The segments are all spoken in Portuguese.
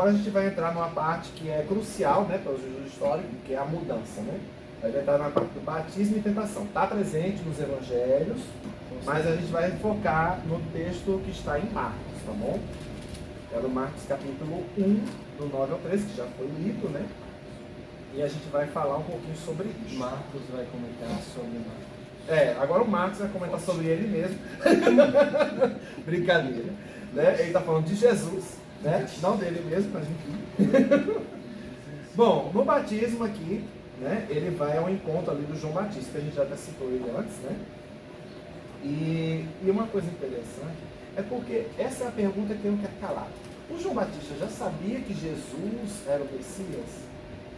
agora a gente vai entrar numa parte que é crucial, né, para o Jesus histórico, que é a mudança, né? Vai entrar na parte do batismo e tentação. Está presente nos evangelhos, mas a gente vai focar no texto que está em Marcos, tá bom? É do Marcos capítulo 1, do 9 ao 13, que já foi lido, né? E a gente vai falar um pouquinho sobre isso. Marcos vai comentar sobre Marcos. Agora o Marcos vai comentar sobre ele mesmo. Brincadeira. Né? Ele está falando de Jesus, né? Não dele mesmo, mas enfim. Bom, no batismo aqui, né? Ele vai ao encontro ali do João Batista, que a gente já até citou ele antes, né? E uma coisa interessante é porque essa é a pergunta que eu não quero calar. O João Batista já sabia que Jesus era o Messias?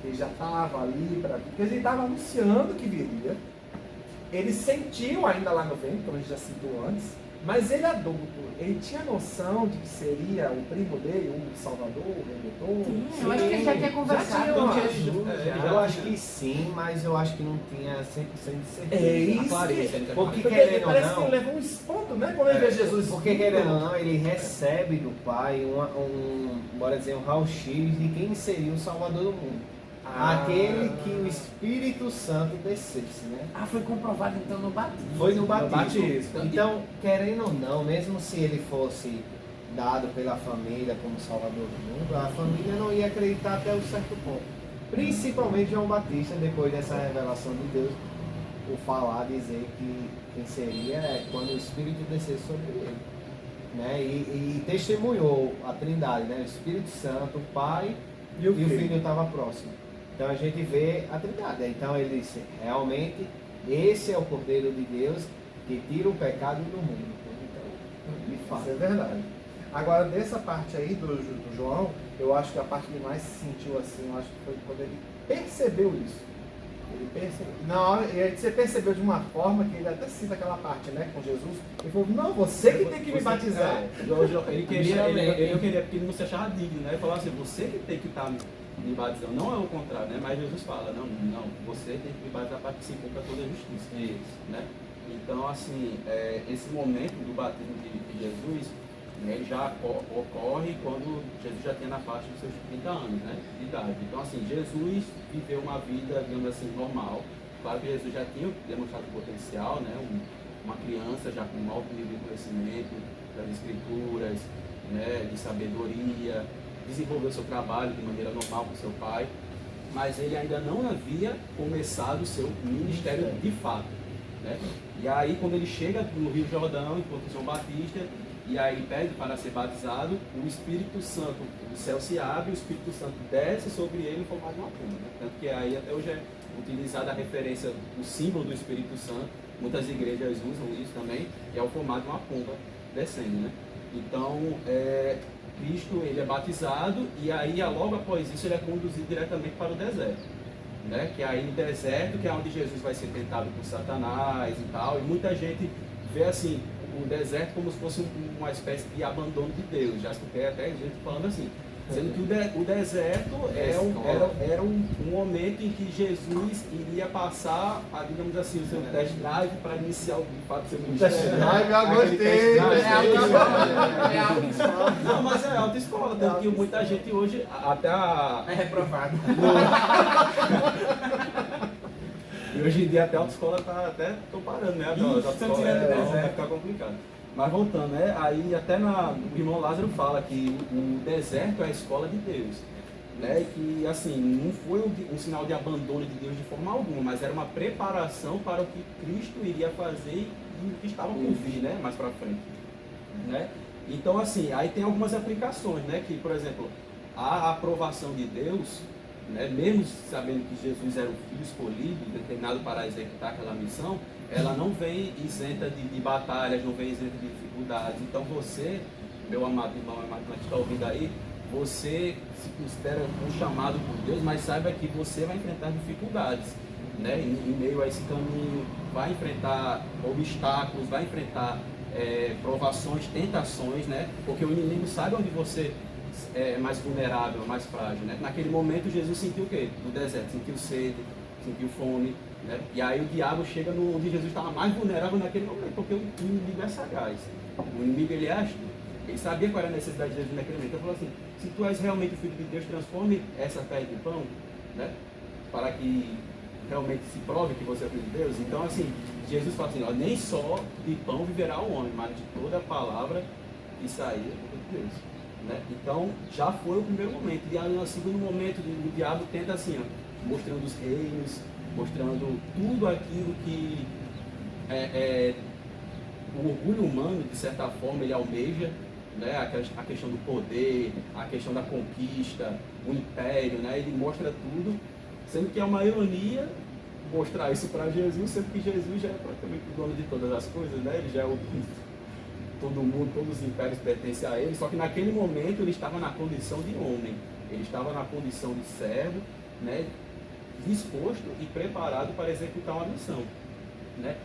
Ele já estava ali para... Porque ele estava anunciando que viria. Ele sentiu ainda lá no ventre, como a gente já citou antes, mas ele adulto, ele tinha noção de que seria o primo dele, o Salvador, o Redentor? Sim, eu acho que ele já tinha conversado com Jesus. Eu acho que sim, mas eu acho que não tinha 100% de certeza. É isso, porque querendo querendo ou parece que ele não, levou um espanto, né, quando ele vê Jesus. porque querendo ou não, ele recebe do Pai bora dizer, um raio-x de quem seria o Salvador do mundo. Aquele que o Espírito Santo descesse, né? Foi comprovado então no batismo. Foi no batismo. batismo. Então, querendo ou não, mesmo se ele fosse dado pela família como Salvador do mundo, a família não ia acreditar até um certo ponto. Principalmente João Batista, depois dessa revelação de Deus, o falar, dizer que quem seria quando o Espírito descesse sobre ele. Né? E testemunhou a Trindade, né? O Espírito Santo, o Pai e o Filho estava próximo. Então a gente vê a Trindade. Então ele disse, realmente, esse é o Cordeiro de Deus que tira o pecado do mundo. Então, de fato. Isso é verdade. Agora, dessa parte aí do João, eu acho que a parte que ele mais se sentiu assim, eu acho que foi quando ele percebeu isso. Ele percebeu. Na hora, você percebeu de uma forma que ele até cita aquela parte, né, com Jesus. Ele falou, não, você que tem que me batizar. Ele queria, porque ele não se achava digno, né? Ele falou assim, você que tem que estar me batizando. Não é o contrário, né? Mas Jesus fala, não, você tem que me batizar para que se cumpra toda a justiça. Isso, né? Então, assim, esse momento do batismo de Jesus, né, ele já ocorre quando Jesus já tinha na faixa dos seus 30 anos, né, de idade. Então, assim, Jesus viveu uma vida, digamos assim, normal. Claro que Jesus já tinha demonstrado potencial, né, uma criança já com um alto nível de conhecimento das Escrituras, né, de sabedoria, desenvolveu seu trabalho de maneira normal com seu pai, mas ele ainda não havia começado o seu ministério de fato, né? E aí, quando ele chega no Rio Jordão, enquanto João Batista, e aí pede para ser batizado, o Espírito Santo, o céu se abre, o Espírito Santo desce sobre ele em formato de uma pomba, né? Tanto que aí até hoje é utilizada a referência, o símbolo do Espírito Santo, muitas igrejas usam isso também, é o formato de uma pomba descendo, né? Então, Cristo, ele é batizado e aí logo após isso ele é conduzido diretamente para o deserto, né? Que é aí no deserto, que é onde Jesus vai ser tentado por Satanás e tal, e muita gente vê assim, o deserto como se fosse uma espécie de abandono de Deus. Já escutei até gente falando assim, sendo que o deserto era um momento em que Jesus iria passar, digamos assim, o seu test drive para iniciar de fato o seu ministério. Test drive, eu gostei! Não, mas é autoescola, tanto que muita gente hoje, até É reprovado. E hoje em dia até a autoescola tá até parando, né? A autoescola vai ficar complicado. Mas voltando, né? Aí até o irmão Lázaro fala que o deserto é a escola de Deus, né? E que assim, não foi um sinal de abandono de Deus de forma alguma, mas era uma preparação para o que Cristo iria fazer e o que estava por vir, né? Mais para frente, né? Então assim, aí tem algumas aplicações, né? Que, por exemplo, a aprovação de Deus, né, mesmo sabendo que Jesus era o filho escolhido, determinado para executar aquela missão, ela não vem isenta de batalhas, não vem isenta de dificuldades. Então você, meu amado irmão, amado que está ouvindo aí, você se considera um chamado por Deus, mas saiba que você vai enfrentar dificuldades, né, em meio a esse caminho, vai enfrentar obstáculos, vai enfrentar provações, tentações, né, porque o inimigo sabe onde você é mais vulnerável, mais frágil, né? Naquele momento Jesus sentiu o quê? No deserto, sentiu sede, sentiu fome, né? E aí o diabo chega onde Jesus estava mais vulnerável naquele momento, porque o inimigo é sagaz. O inimigo, ele é astuto. Ele sabia qual era a necessidade de Jesus naquele momento. Então ele falou assim, se tu és realmente o Filho de Deus, transforme essa pedra em pão, né? Para que realmente se prove que você é o Filho de Deus. Então assim, Jesus fala assim, ó, nem só de pão viverá o homem, mas de toda a palavra que saía de Deus. Né? Então já foi o primeiro momento. E aí no segundo momento o diabo tenta assim, ó, mostrando os reinos, mostrando tudo aquilo que o orgulho humano, de certa forma, ele almeja, né? A questão do poder, a questão da conquista, o império, né? Ele mostra tudo, sendo que é uma ironia mostrar isso para Jesus, sendo que Jesus já é praticamente o dono de todas as coisas, né? Ele já é o todo mundo, todos os impérios pertencem a ele, só que naquele momento ele estava na condição de homem, ele estava na condição de servo, né? Disposto e preparado para executar uma missão, né?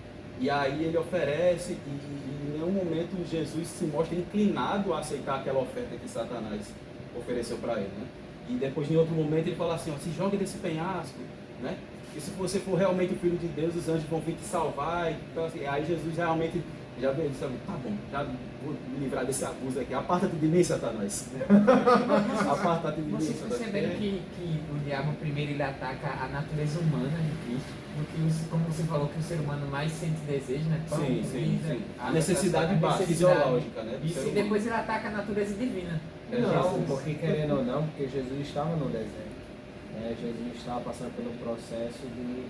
E aí ele oferece e em nenhum momento Jesus se mostra inclinado a aceitar aquela oferta que Satanás ofereceu para ele, né? E depois em outro momento ele fala assim, ó, se jogue desse penhasco, né? E se você for realmente o Filho de Deus, os anjos vão vir te salvar. Então, assim, aí Jesus realmente já veio e sabe, tá bom, já vou me livrar desse abuso aqui. Aparta-te de mim, Satanás. Aparta-te de mim, Vocês Satanás. perceberam que o diabo primeiro ele ataca a natureza humana de Cristo, como você falou, que o ser humano mais sente desejo, né? Pão, Sim, comida, sim. A necessidade básica, necessidade. fisiológica, né? do Isso, ser e humano. depois ele ataca a natureza divina. Não, porque querendo ou não, porque Jesus estava no deserto. Né? Jesus estava passando pelo processo de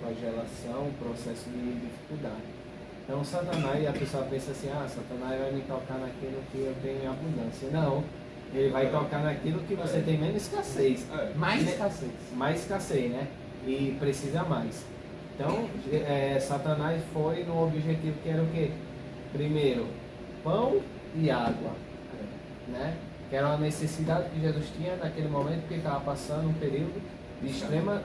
flagelação, processo de dificuldade. Então Satanás, a pessoa pensa assim, Satanás vai me tocar naquilo que eu tenho em abundância. Não, ele vai tocar naquilo que você tem menos escassez. Mais Né? escassez. Mais escassez, né? E precisa mais. Então, Satanás foi no objetivo que era o quê? Primeiro, pão e água, né? Que era uma necessidade que Jesus tinha naquele momento, porque estava passando um período de extrema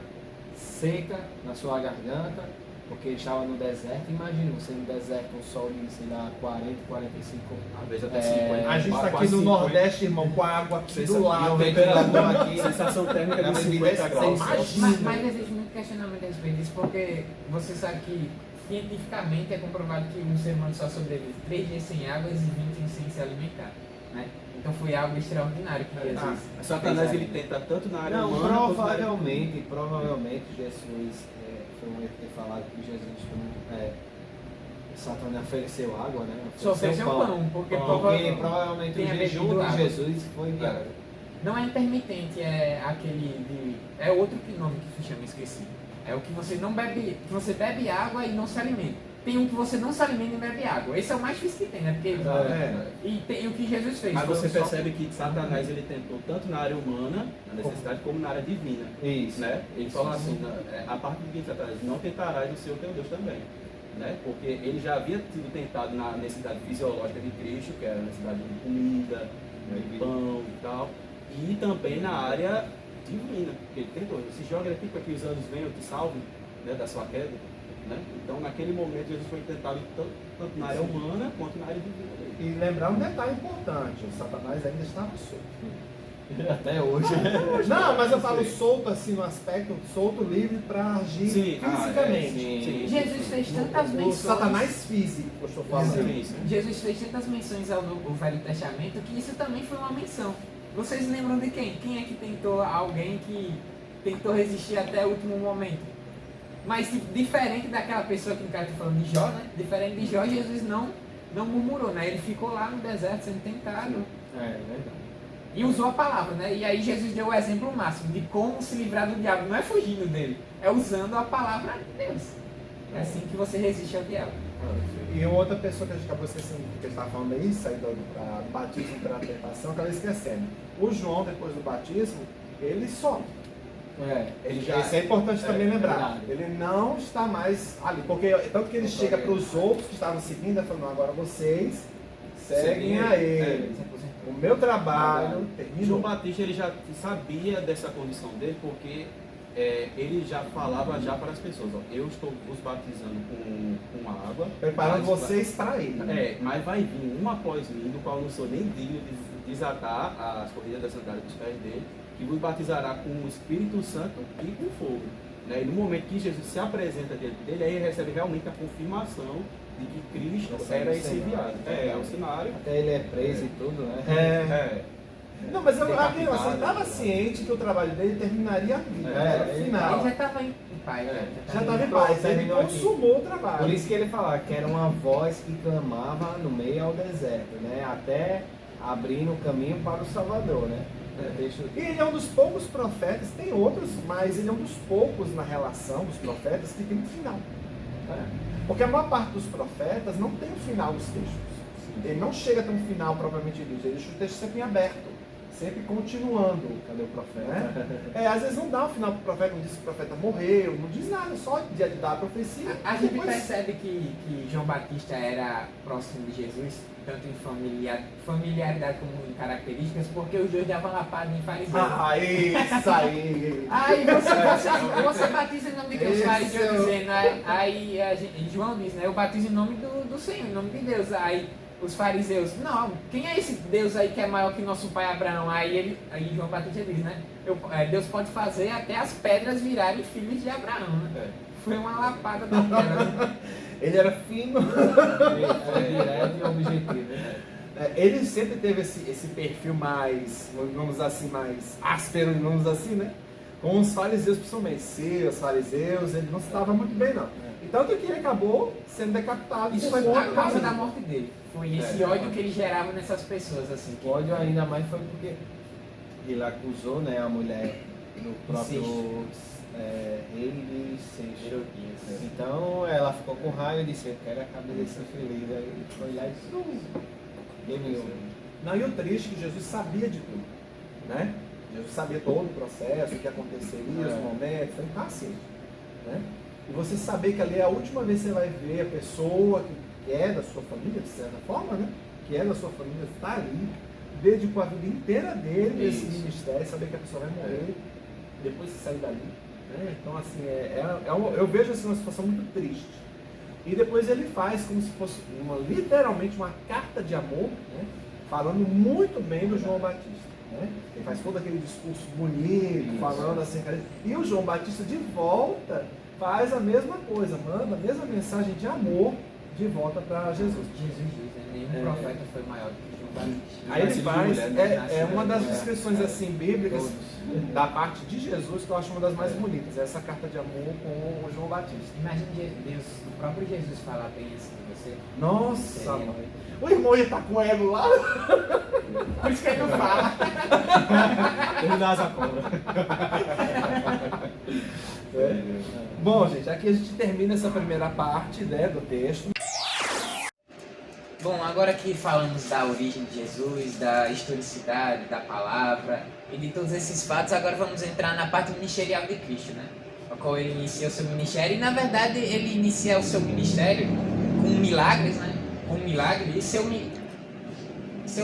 seca na sua garganta, porque estava no deserto. Imagina você no deserto, um sol de, sei lá, 40, 45. Às vezes até 50. A gente está aqui quase no 50. Nordeste, irmão, com a água aqui do E lado. o ventilador aqui. Sensação térmica Na de bebida 50 é graus. Mas existe muito questionamento a respeito disso, porque você sabe que cientificamente é comprovado que um ser humano só sobrevive 3 dias sem água e 20 sem se alimentar, né? Então foi algo extraordinário que Jesus Satanás fez ele ali. tenta tanto na área Não, humana quanto na área provavelmente Jesus, foi um erro ter falado que Jesus, Satanás ofereceu água, né? Só ofereceu pão, porque provavelmente tem o a ver jejum com de água. Jesus foi de água. Não é intermitente, é aquele de... É outro nome que se chama, esqueci. É o que você não bebe... Que você bebe água e não se alimenta. Tem um que você não se alimenta e bebe água. Esse é o mais difícil que tem, né? Porque... E tem o que Jesus fez. Mas foi você só- percebe que Satanás ele tentou tanto na área humana, na necessidade, como na área divina. Isso. Né? Ele fala assim, a parte de Satanás, não tentarás o seu teu Deus também. Né? Porque ele já havia sido tentado na necessidade fisiológica de Cristo, que era a necessidade de comida, de pão e tal, e também na área divina, porque ele tentou, se joga aqui para que os anjos venham e te salvem, né, da sua queda. Né? Então naquele momento Jesus foi tentado tanto na área humana quanto na área divina dele. E lembrar um detalhe importante, o Satanás ainda estava solto. Até hoje. Não, mas eu falo solto assim, no aspecto solto, livre para agir fisicamente. sim. Jesus fez tantas O menções... Satanás físico, eu estou falando. Sim. Jesus fez tantas menções ao Velho Testamento que isso também foi uma menção. Vocês lembram de quem? Quem é que tentou, alguém que tentou resistir até o último momento? Mas diferente daquela pessoa que no cara está falando de Jó, né? Diferente de Jó, Jesus não murmurou, né? Ele ficou lá no deserto sendo tentado. É verdade. E usou a palavra, né? E aí Jesus deu o exemplo máximo de como se livrar do diabo. Não é fugindo dele, é usando a palavra de Deus. É assim que você resiste ao diabo. E outra pessoa que a gente acabou esquecendo, que a gente estava falando aí, saindo do batismo para a tentação, acabei esquecendo. O João, depois do batismo, ele some. Isso é importante também lembrar. verdade. Ele não está mais ali, porque tanto que ele chega para os outros que estavam seguindo, ele falou, não, agora vocês seguem a ele. O meu trabalho João terminou. Batista ele já sabia dessa condição dele, porque ele já falava já para as pessoas, ó, eu estou vos batizando com água, Preparando mas vocês para ele. mas vai vir um após mim, do qual eu não sou nem digno de desatar as correias da sandália dos pés dele, que vos batizará com o Espírito Santo e com fogo. Né? E no momento que Jesus se apresenta diante dele, aí ele recebe realmente a confirmação de que Cristo era esse enviado. É o cenário. Até ele é preso e tudo, né? Não, mas eu Decapitado, assim, estava né? ciente que o trabalho dele terminaria aqui, É, era o ele final. Ele já estava em paz. Já estava em paz, ele terminou aqui. consumou o trabalho. Por isso que ele fala que era uma voz que clamava no meio ao deserto, né? Até abrindo o caminho para o Salvador, né? E ele é um dos poucos profetas, tem outros, mas ele é um dos poucos na relação dos profetas que tem um final. Né? Porque a maior parte dos profetas não tem um final dos textos. Ele não chega a ter um final propriamente dito, ele deixa o texto sempre em aberto, sempre continuando. Cadê o profeta? Né? Às vezes não dá um final para o profeta, não diz que o profeta morreu, não diz nada, só de dar a profecia. A gente depois... percebe que João Batista era próximo de Jesus, tanto em familiaridade como em características, porque os dois davam lapada em fariseus. Ah, isso aí! Aí você batiza em nome de Deus, os fariseus dizendo, aí João diz, né? Eu batizo em nome do Senhor, em nome de Deus. Aí os fariseus, não, quem é esse Deus aí que é maior que nosso pai Abraão? Aí João Batista diz, né? Deus pode fazer até as pedras virarem filhos de Abraão, né? Foi uma lapada da pedra, né? Ele era fino. Foi direto e objetivo, né? Ele sempre teve esse perfil mais, vamos assim, mais áspero, vamos assim, né? Com os fariseus, principalmente. Os fariseus, ele não se dava muito bem, não. E tanto que ele acabou sendo decapitado. Isso foi a causa da morte dele. Foi esse ódio que ele gerava nessas pessoas, assim. O ódio ainda mais foi porque ele acusou, né, a mulher do próprio rei de Seixo. Então ela ficou com raiva e disse, eu quero a cabeça desse infeliz. Aí ele foi lá e disse, Não, e o triste é que Jesus sabia de tudo, né? Jesus sabia todo o processo, o que aconteceria, os momentos, então tá assim, né? E você saber que ali é a última vez que você vai ver a pessoa que é da sua família, de certa forma, né? Que é da sua família, está ali, dedicou a vida inteira dele nesse ministério, saber que a pessoa vai morrer, depois você sair dali. Né? Então, assim, eu vejo assim, uma situação muito triste. E depois ele faz como se fosse literalmente uma carta de amor, né? Falando muito bem do João Batista. Né? Ele faz todo aquele discurso bonito, falando assim. E o João Batista de volta faz a mesma coisa, manda a mesma mensagem de amor de volta para Jesus. Jesus diz, né? Nenhum profeta foi maior do que João Batista. Aí ele faz, uma das descrições assim bíblicas da parte de Jesus que eu acho uma das mais bonitas, essa carta de amor com o João Batista. Imagina Deus, o próprio Jesus falar bem assim de você. Nossa, mãe. O irmão ia estar com o ego lá. Por isso que ele não fala. ele dá asa cobra. Bom, gente, aqui a gente termina essa primeira parte, né, do texto. Bom, agora que falamos da origem de Jesus, da historicidade, da palavra e de todos esses fatos, agora vamos entrar na parte ministerial de Cristo, né? A qual ele inicia o seu ministério e, na verdade, ele inicia o seu ministério com milagres, né? Com um milagre e seu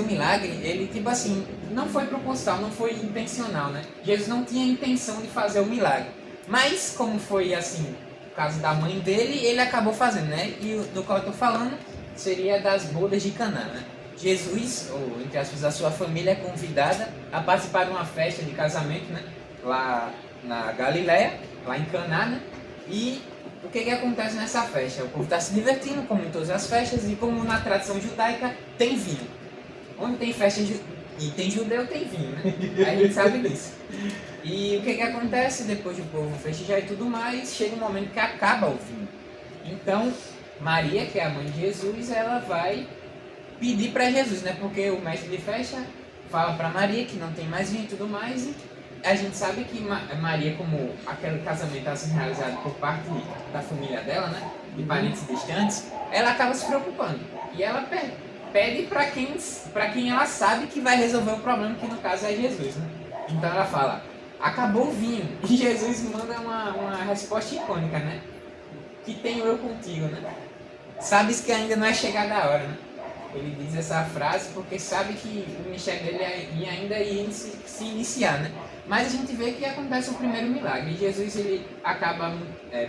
milagre, ele, tipo assim, não foi proposital, não foi intencional, né? Jesus não tinha intenção de fazer o milagre. Mas, como foi, assim, o caso da mãe dele, ele acabou fazendo, né? E do qual eu tô falando seria das bodas de Caná, né? Jesus, ou entre aspas, a sua família é convidada a participar de uma festa de casamento, né? Lá na Galileia, lá em Caná, né? E o que acontece nessa festa? O povo está se divertindo, como em todas as festas, e como na tradição judaica, tem vinho. Onde tem festa e tem judeu, tem vinho, né? A gente sabe disso. E o que acontece? Depois do povo festejar e tudo mais, chega um momento que acaba o vinho. Então, Maria, que é a mãe de Jesus, ela vai pedir para Jesus, né? Porque o mestre de festa fala para Maria que não tem mais vinho e tudo mais. E a gente sabe que Maria, como aquele casamento está sendo realizado por parte da família dela, né? De parentes distantes, ela acaba se preocupando. E ela pede para quem ela sabe que vai resolver o problema, que no caso é Jesus, né? Então ela fala, acabou o vinho. E Jesus manda uma resposta icônica, né? Que tenho eu contigo, né? Sabes que ainda não é chegada a hora, né? Ele diz essa frase porque sabe que o ministério dele ainda ia se iniciar, né? Mas a gente vê que acontece o primeiro milagre. E Jesus, ele acaba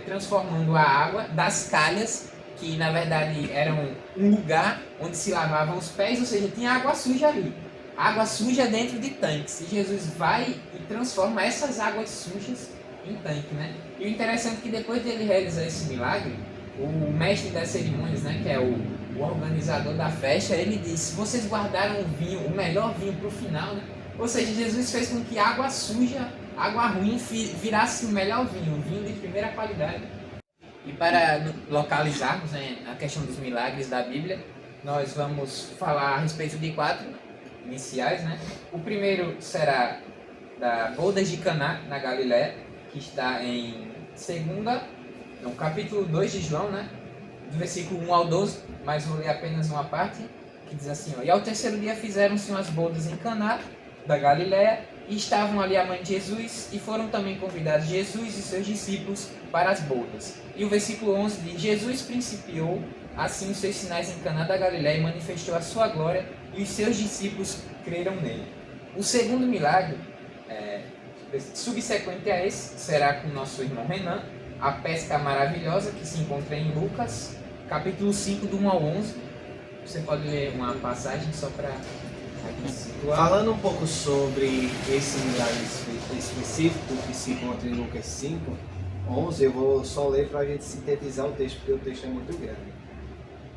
transformando a água das calhas, que na verdade eram um lugar onde se lavavam os pés, ou seja, tinha água suja ali. Água suja dentro de tanques. E Jesus vai e transforma essas águas sujas em tanque, né? E o interessante é que depois dele realizar esse milagre, o mestre das cerimônias, né, que é o organizador da festa, ele disse: vocês guardaram o vinho, o melhor vinho para o final, né? Ou seja, Jesus fez com que água suja, água ruim virasse o melhor vinho, um vinho de primeira qualidade. E para localizarmos, né, a questão dos milagres da Bíblia, nós vamos falar a respeito de 4 iniciais, né? O primeiro será da Bodas de Caná, na Galiléia, que está em no capítulo 2 de João, né? Do versículo 1 ao 12, mas vou ler apenas uma parte, que diz assim, ó: E ao terceiro dia fizeram-se umas bodas em Caná, da Galiléia, e estavam ali a mãe de Jesus, e foram também convidados Jesus e seus discípulos para as bodas. E o versículo 11 diz: Jesus principiou assim os seus sinais em Caná da Galiléia e manifestou a sua glória, e os seus discípulos creram nele. O segundo milagre, subsequente a esse, será com o nosso irmão Renan, a pesca maravilhosa, que se encontra em Lucas, capítulo 5, do 1 ao 11. Você pode ler uma passagem só para situar. Falando um pouco sobre esse milagre específico que se encontra em Lucas 5, 11, eu vou só ler para a gente sintetizar o texto, porque o texto é muito grande.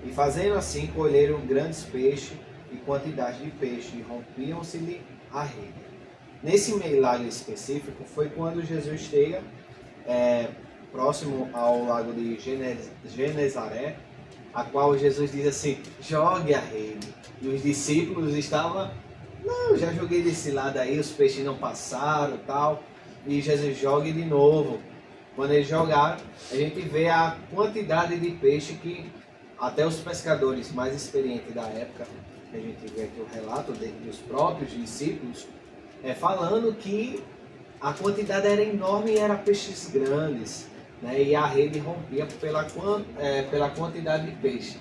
E fazendo assim, colheram grandes peixes e quantidade de peixe, e rompiam-se-lhe a rede. Nesse milagre específico foi quando Jesus chega próximo ao lago de Genezaré, a qual Jesus diz assim: jogue a rede. E os discípulos estavam: não, já joguei desse lado aí, os peixes não passaram, tal. E Jesus joga de novo. Quando eles jogaram, a gente vê a quantidade de peixe que até os pescadores mais experientes da época, a gente vê aqui o relato dos próprios discípulos, falando que a quantidade era enorme e eram peixes grandes, né? E a rede rompia pela quantidade de peixe.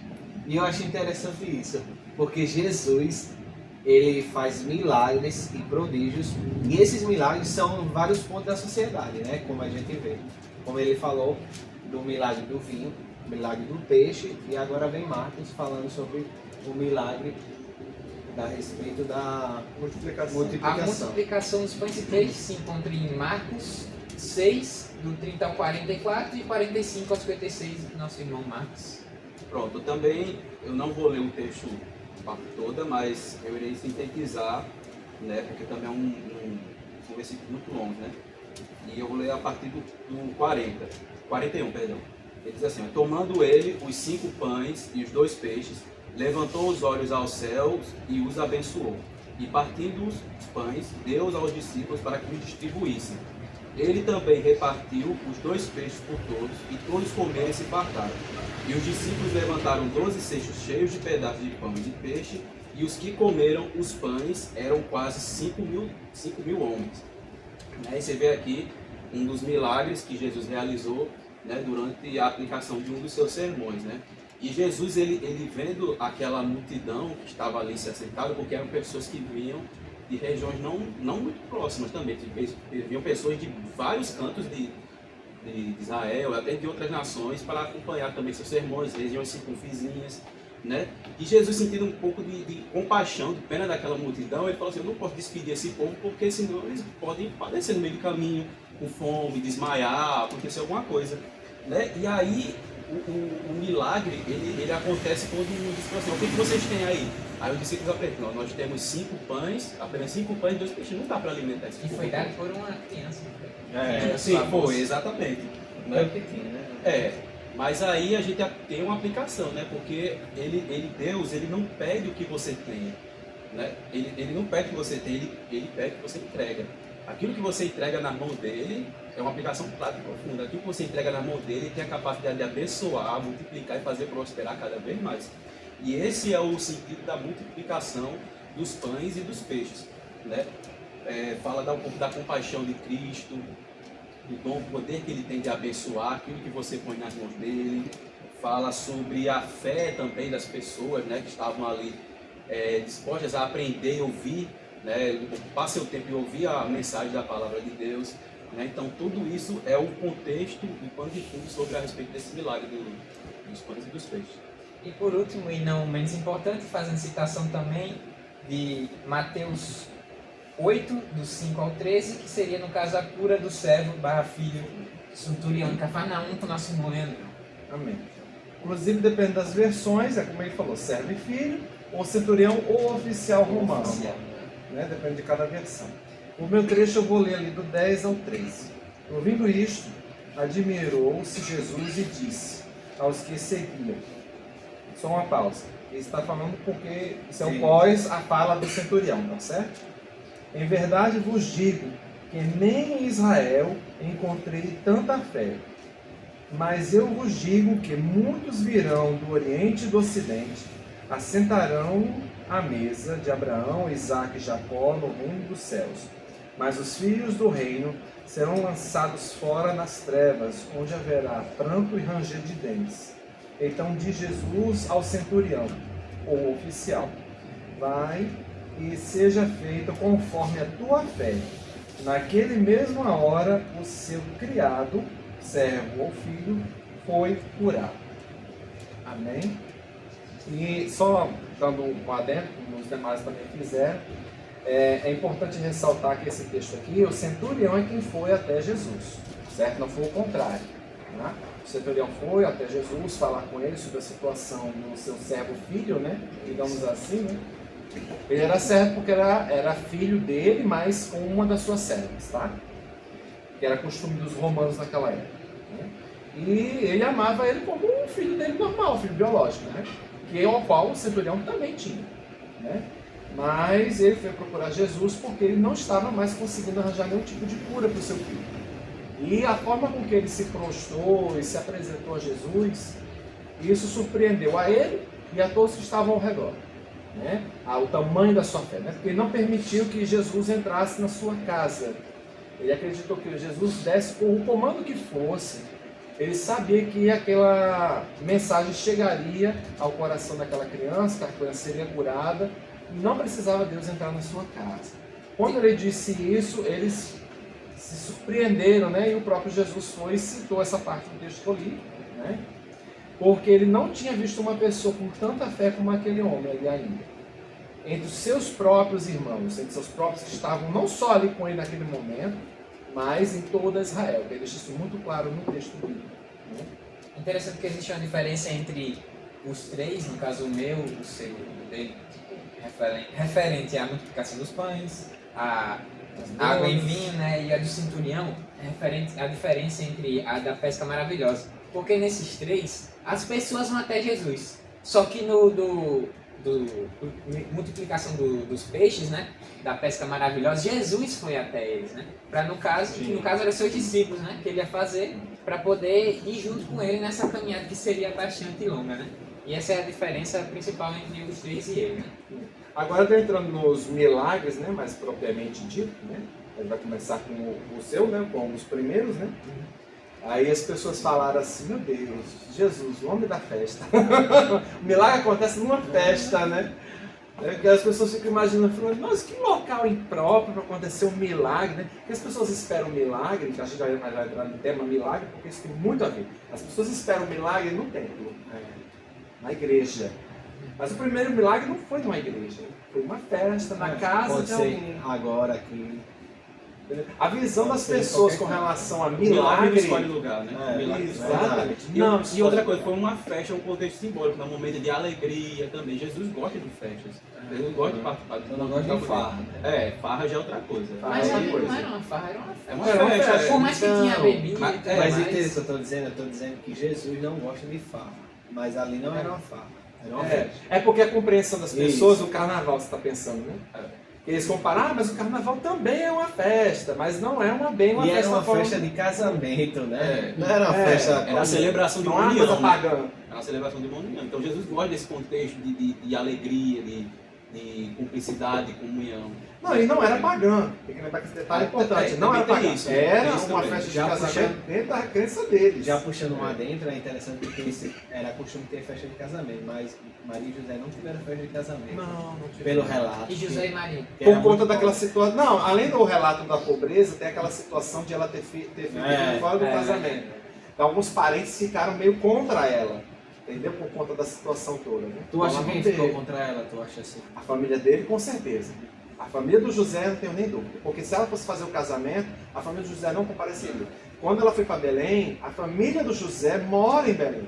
E eu acho interessante isso, porque Jesus, ele faz milagres e prodígios, e esses milagres são vários pontos da sociedade, né? Como a gente vê. Como ele falou do milagre do vinho, o milagre do peixe, e agora vem Marcos falando sobre o milagre a respeito da multiplicação. A multiplicação dos pães e peixes se encontra em Marcos 6, do 30 ao 44 e 45 ao 56, do nosso irmão Marcos. Pronto, também eu não vou ler o texto a parte toda, mas eu irei sintetizar, né, porque também é um versículo muito longo, né? E eu vou ler a partir do 41, perdão. Ele diz assim: tomando ele os 5 pães e os 2 peixes, levantou os olhos aos céus e os abençoou. E partindo os pães, deu-os aos discípulos para que os distribuíssem. Ele também repartiu os 2 peixes por todos, e todos comeram e se fartaram. E os discípulos levantaram 12 cestos cheios de pedaços de pão e de peixe, e os que comeram os pães eram quase 5 mil homens. E você vê aqui um dos milagres que Jesus realizou, né, durante a aplicação de um dos seus sermões, né? E Jesus, ele vendo aquela multidão que estava ali se assentando, porque eram pessoas que vinham de regiões não muito próximas também, vinham pessoas de vários cantos de Israel, até de outras nações, para acompanhar também seus sermões, regiões circunvizinhas, né? E Jesus, sentindo um pouco de compaixão, de pena daquela multidão, ele falou assim: eu não posso despedir esse povo, porque senão eles podem padecer no meio do caminho, com fome, desmaiar, acontecer alguma coisa, né? E aí o milagre, ele acontece quando diz assim: o que vocês têm aí? Aí os discípulos aprendem: nós temos 5 pães, apenas 5 pães e 2 peixes, não dá para alimentar esse povo. E foi dado por uma criança. Sim, foi, exatamente. É o que tinha, né? Mas aí a gente tem uma aplicação, né? Porque Deus, ele não pede o que você tem, né? Ele não pede o que você tem, ele pede o que você entrega. Aquilo que você entrega na mão dele é uma aplicação prática e profunda. Aquilo que você entrega na mão dele tem a capacidade de abençoar, multiplicar e fazer prosperar cada vez mais. E esse é o sentido da multiplicação dos pães e dos peixes, né? Fala um pouco da compaixão de Cristo, do dom, do poder que ele tem de abençoar, aquilo que você põe nas mãos dele. Fala sobre a fé também das pessoas, né, que estavam ali dispostas a aprender e ouvir, né, ocupar seu tempo e ouvir a mensagem da palavra de Deus, né? Então tudo isso é o contexto do pano de fundo sobre a respeito desse milagre dos pães e dos peixes. E por último, e não menos importante, fazendo citação também de Mateus 8, do 5 ao 13, que seria, no caso, a cura do servo / filho centurião de Cafarnaum para o nosso irmão Leandro. Amém. Inclusive, depende das versões, é como ele falou, servo e filho, ou centurião ou oficial romano. Né? Depende de cada versão. O meu trecho eu vou ler ali do 10 ao 13. Ouvindo isto, admirou-se Jesus e disse aos que seguiam. Só uma pausa. Ele está falando porque isso é o pós a fala do centurião, tá certo? Em verdade vos digo que nem em Israel encontrei tanta fé. Mas eu vos digo que muitos virão do Oriente e do Ocidente, assentarão à mesa de Abraão, Isaque e Jacó no reino dos céus. Mas os filhos do reino serão lançados fora nas trevas, onde haverá pranto e ranger de dentes. Então diz Jesus ao centurião, ou oficial, vai e seja feito conforme a tua fé. Naquele mesma hora, o seu criado, servo ou filho, foi curado. Amém? E só dando um adendo, como os demais também fizeram, é importante ressaltar que esse texto aqui, o centurião é quem foi até Jesus, certo? Não foi o contrário. Né? O centurião foi até Jesus falar com ele sobre a situação do seu servo filho, né? Digamos assim, né? Ele era servo porque era filho dele, mas com uma das suas servas, tá? Que era costume dos romanos naquela época. Né? E ele amava ele como um filho dele normal, filho biológico, né? Que é o qual o centurião também tinha, né? Mas ele foi procurar Jesus porque ele não estava mais conseguindo arranjar nenhum tipo de cura para o seu filho. E a forma com que ele se prostrou e se apresentou a Jesus, isso surpreendeu a ele e a todos que estavam ao redor. Né? O tamanho da sua fé, né? Porque ele não permitiu que Jesus entrasse na sua casa. Ele acreditou que Jesus desse por o comando que fosse. Ele sabia que aquela mensagem chegaria ao coração daquela criança, que a criança seria curada, e não precisava Deus entrar na sua casa. Quando ele disse isso, eles se surpreenderam, né? E o próprio Jesus foi e citou essa parte do texto que eu li, né? Porque ele não tinha visto uma pessoa com tanta fé como aquele homem ali ainda. Entre os seus próprios irmãos, entre seus próprios que estavam não só ali com ele naquele momento, mas em toda Israel. Ele deixa isso muito claro no texto bíblico. Né? Interessante que existe uma diferença entre os três, no caso o meu, o seu, o dele, referente à multiplicação dos pães, a água em vinho, né, e a do centurião, referente à diferença entre a da pesca maravilhosa. Porque nesses três, as pessoas vão até Jesus. Só que no multiplicação dos peixes, né, da pesca maravilhosa, Jesus foi até eles, né? Para no caso eram seus discípulos, né, que ele ia fazer para poder ir junto com ele nessa caminhada que seria bastante longa, né? E essa é a diferença principal entre os três e ele, né? Agora entrando nos milagres, né, mais propriamente dito, né? A gente vai começar com o seu, né, com os primeiros, né? Aí as pessoas falaram assim, meu Deus, Jesus, o homem da festa. O milagre acontece numa festa, né? Porque as pessoas ficam imaginando, falando, nossa, que local impróprio para acontecer um milagre, né? Porque as pessoas esperam um milagre, que a gente vai entrar no tema milagre, porque isso tem muito a ver. As pessoas esperam um milagre no templo, na igreja. Mas o primeiro milagre não foi numa igreja, foi uma festa na casa de alguém. Agora aqui. A visão das pessoas com relação a milagre... escolhe lugar, né? Milagre. Exatamente. Não, e outra coisa, foi uma festa, um contexto simbólico, um momento de alegria também. Jesus gosta de festas. Jesus gosta de participar de Eu não gosto de farra. Farra já é outra coisa. Mas é ali coisa. não era uma farra, era uma festa. É uma festa. Por mais que tinha bebida Mas- e tudo Mas mais. entende o que eu estou dizendo? Eu estou dizendo que Jesus não gosta de farra. Mas ali não era uma farra. Era uma festa. É porque a compreensão das pessoas, Isso. o carnaval, você está pensando, né? Eles comparam, mas o carnaval também é uma festa, mas não é bem uma E festa. era uma forma- festa de casamento, né? É. Não era uma É, festa... Era a celebração de Não é uma coisa comunhão. né? pagã. É uma celebração de comunhão. Então Jesus gosta desse contexto de alegria, de cumplicidade, comunhão. Não, e não era pagã. Tem que lembrar que esse detalhe é importante. Não era também tem pagã. isso, Era tem isso uma também. festa de Já casamento dentro da crença deles. Já puxando um adentro, é interessante porque era costume ter festa de casamento, mas Maria e José não tiveram festa de casamento. Não tive. Pelo relato. E José e Maria. que era Por conta muito daquela pobre. situação. Não, além do relato da pobreza, tem aquela situação de ela ter feito fora do casamento. Então, alguns parentes ficaram meio contra ela. Entendeu? Por conta da situação toda. Né? Tu acha Ela não quem teve. ficou contra ela? Tu acha assim? A família dele, com certeza. A família do José, não tenho nem dúvida, porque se ela fosse fazer o casamento, a família do José não compareceria. Quando ela foi para Belém, a família do José mora em Belém.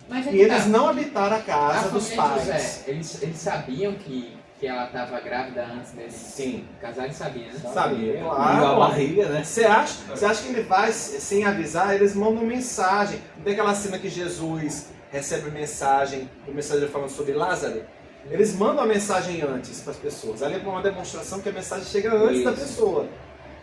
Mas E eles não habitaram a a casa dos família de pais. José, eles sabiam que ela estava grávida antes deles Sim. casarem, sabia, né? Sabia, Abriu claro. a barriga, né? Você acha que ele vai sem avisar? Eles mandam mensagem. Não tem aquela cena que Jesus recebe mensagem, o mensageiro falando sobre Lázaro? Eles mandam a mensagem antes para as pessoas. Ali é uma demonstração que a mensagem chega antes da pessoa.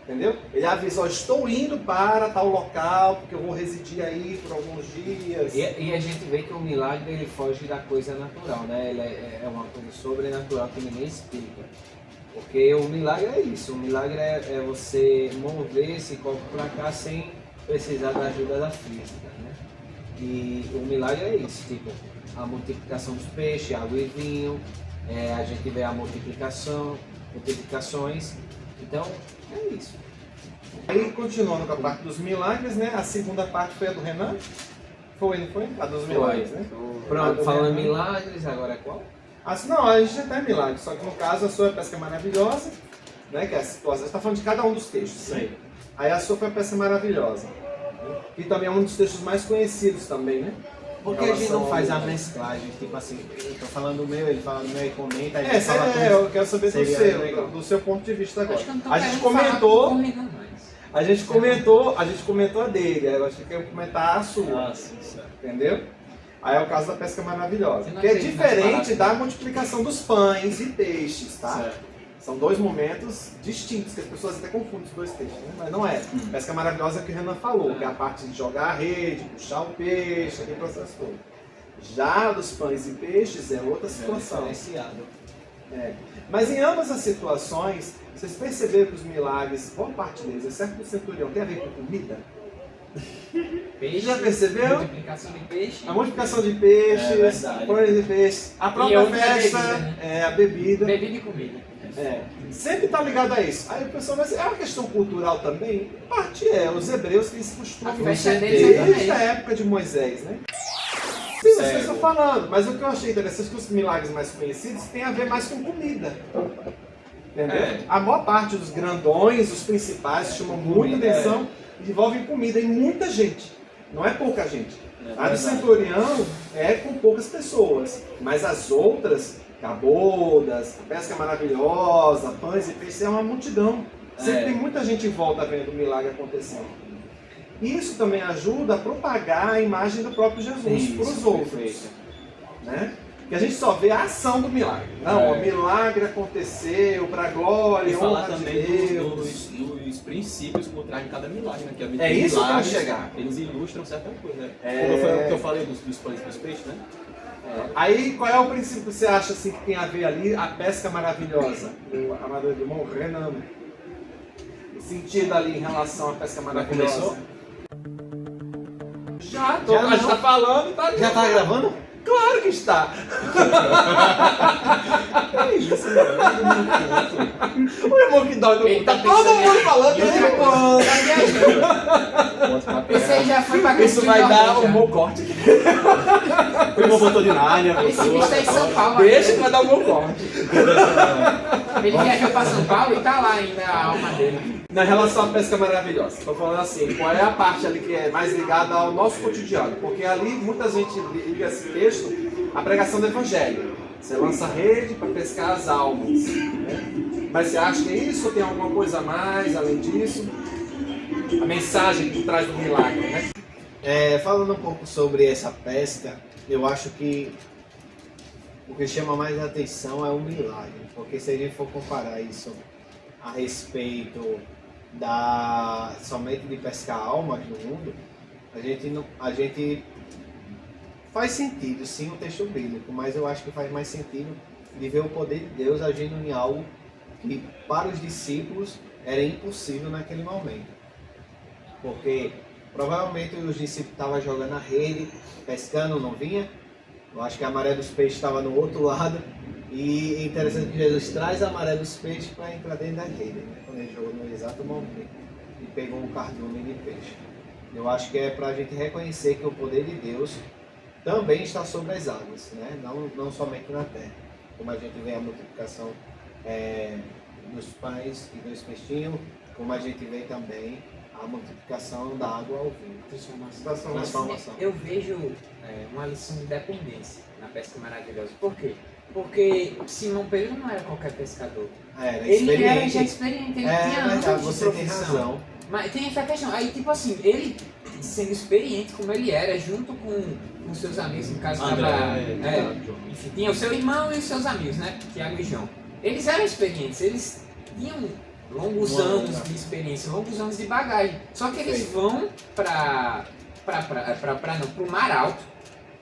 Entendeu? Ele avisa, ó, estou indo para tal local, porque eu vou residir aí por alguns dias. E a gente vê que o milagre ele foge da coisa natural, né? Ele é uma coisa sobrenatural que ninguém explica. Porque o milagre é isso, o milagre é você mover esse corpo para cá sem precisar da ajuda da física, né? E o milagre é isso, tipo, a multiplicação dos peixes, água e vinho, a gente vê a multiplicações, então é isso. Aí, continuando com a parte dos milagres, né? A segunda parte foi a do Renan? Foi, não foi? A dos milagres, né? A Pronto, do falando Renan. milagres, agora é qual? Não, a gente já está em milagre, só que no caso a sua pesca maravilhosa, né? Que é a situação. Você está falando de cada um dos textos. Né? Aí a sua foi a pesca maravilhosa. E também é um dos textos mais conhecidos também, né? Porque a gente não faz a mesclagem, tipo assim, eu tô falando do meu, ele fala do meu e comenta, aí fala tudo. Eu quero saber Seria do seu ponto de vista agora. Acho que eu não tô A gente querendo falar comentou, corrida mais. a gente comentou a dele, eu acho que eu comentar a sua, entendeu? Aí é o caso da pesca maravilhosa, Eu não que é acredito nas diferente palavras. da multiplicação dos pães e peixes, tá? Certo. São dois momentos distintos, que as pessoas até confundem os dois textos, né? Mas não é. Pesca maravilhosa é o que o Renan falou, que é a parte de jogar a rede, puxar o peixe, aquele processo todo. Já dos pães e peixes é outra situação. Diferenciado. Mas em ambas as situações, vocês perceberam que os milagres, boa parte deles, exceto do centurião, tem a ver com comida? Peixe, Já percebeu? multiplicação de peixe. A multiplicação de peixes, verdade. pães e peixes, a própria outra festa, bebida, né? a bebida. Bebida e comida. Sempre está ligado a isso. Aí o pessoal vai dizer, é uma questão cultural também? Em parte é, os hebreus têm esse costume A festa deles é desde também. a época de Moisés, né? Sim, vocês Cego. estão falando, mas o que eu achei interessante é que os milagres mais conhecidos têm a ver mais com comida. Entendeu? A maior parte dos grandões, os principais, chamam muita Comida, atenção e envolvem comida e muita gente. Não é pouca gente. A do verdade. centurião é com poucas pessoas, mas as outras, cabodas, pesca maravilhosa, pães e peixes, é uma multidão. Sempre tem muita gente em volta vendo o milagre acontecendo. Isso também ajuda a propagar a imagem do próprio Jesus para os outros. Perfeito. Né? Que a gente só vê a ação do milagre. Não, o milagre aconteceu para a glória E e falar honra de também Deus. dos princípios por trás de cada milagre, né? Que a É isso que eu quero milagres, chegar. Eles ilustram certa coisa, né? É. Como foi o que eu falei dos pães e dos peixes, né? Aí, qual é o princípio que você acha assim, que tem a ver ali? A pesca maravilhosa. O amador do irmão Renan. O sentido ali em relação à pesca maravilhosa. começou? Já, Já a gente não. tá falando, tá Já tá gravando? Claro que está. É isso, né? O irmão que dói do Ele mundo. tá Tá todo pensando mundo em- falando. Ele ele tá falando. Esse aí já foi pra Isso Cristo vai de dar Ordem, um já. bom corte. O irmão voltou de Nárnia, Esse voltou. bicho tá em São Paulo. Deixa que ainda. vai dar um bom corte. Ele viajou pra São Paulo e tá lá ainda a alma dele. Na relação à pesca maravilhosa, estou falando assim, qual é a parte ali que é mais ligada ao nosso cotidiano? Porque ali muita gente liga esse texto à pregação do Evangelho. Você lança a rede para pescar as almas. Né? Mas você acha que é isso ou tem alguma coisa a mais além disso? A mensagem por trás do milagre, né? Falando um pouco sobre essa pesca, eu acho que o que chama mais atenção é o milagre. Porque se a gente for comparar isso a respeito somente de pescar almas no mundo, a gente faz sentido sim o texto bíblico, mas eu acho que faz mais sentido de ver o poder de Deus agindo em algo que para os discípulos era impossível naquele momento. Porque provavelmente os discípulos estavam jogando a rede, pescando, não vinha. Eu acho que a maré dos peixes estava no outro lado. E é interessante que Jesus traz a maré dos peixes para entrar dentro da rede, né? Quando ele jogou no exato momento e pegou um cardume de peixe. Eu acho que é para a gente reconhecer que o poder de Deus também está sobre as águas, né? Não somente na terra. Como a gente vê a multiplicação dos pães e 2 peixinhos, como a gente vê também a multiplicação da água ao vinho. Transformação. Eu vejo uma lição de dependência na pesca maravilhosa. Por quê? Porque Simão Pedro não era qualquer pescador. Ele era já experiente, ele tinha anos de você tem profissão. razão. Mas tem essa questão. Aí, tipo assim, ele sendo experiente como ele era, junto com seus amigos, no caso enfim, tinha o seu irmão e os seus amigos, né? Tiago e João. Eles eram experientes, eles tinham longos anos de experiência, longos anos de bagagem. Só que eles vão pro Mar Alto.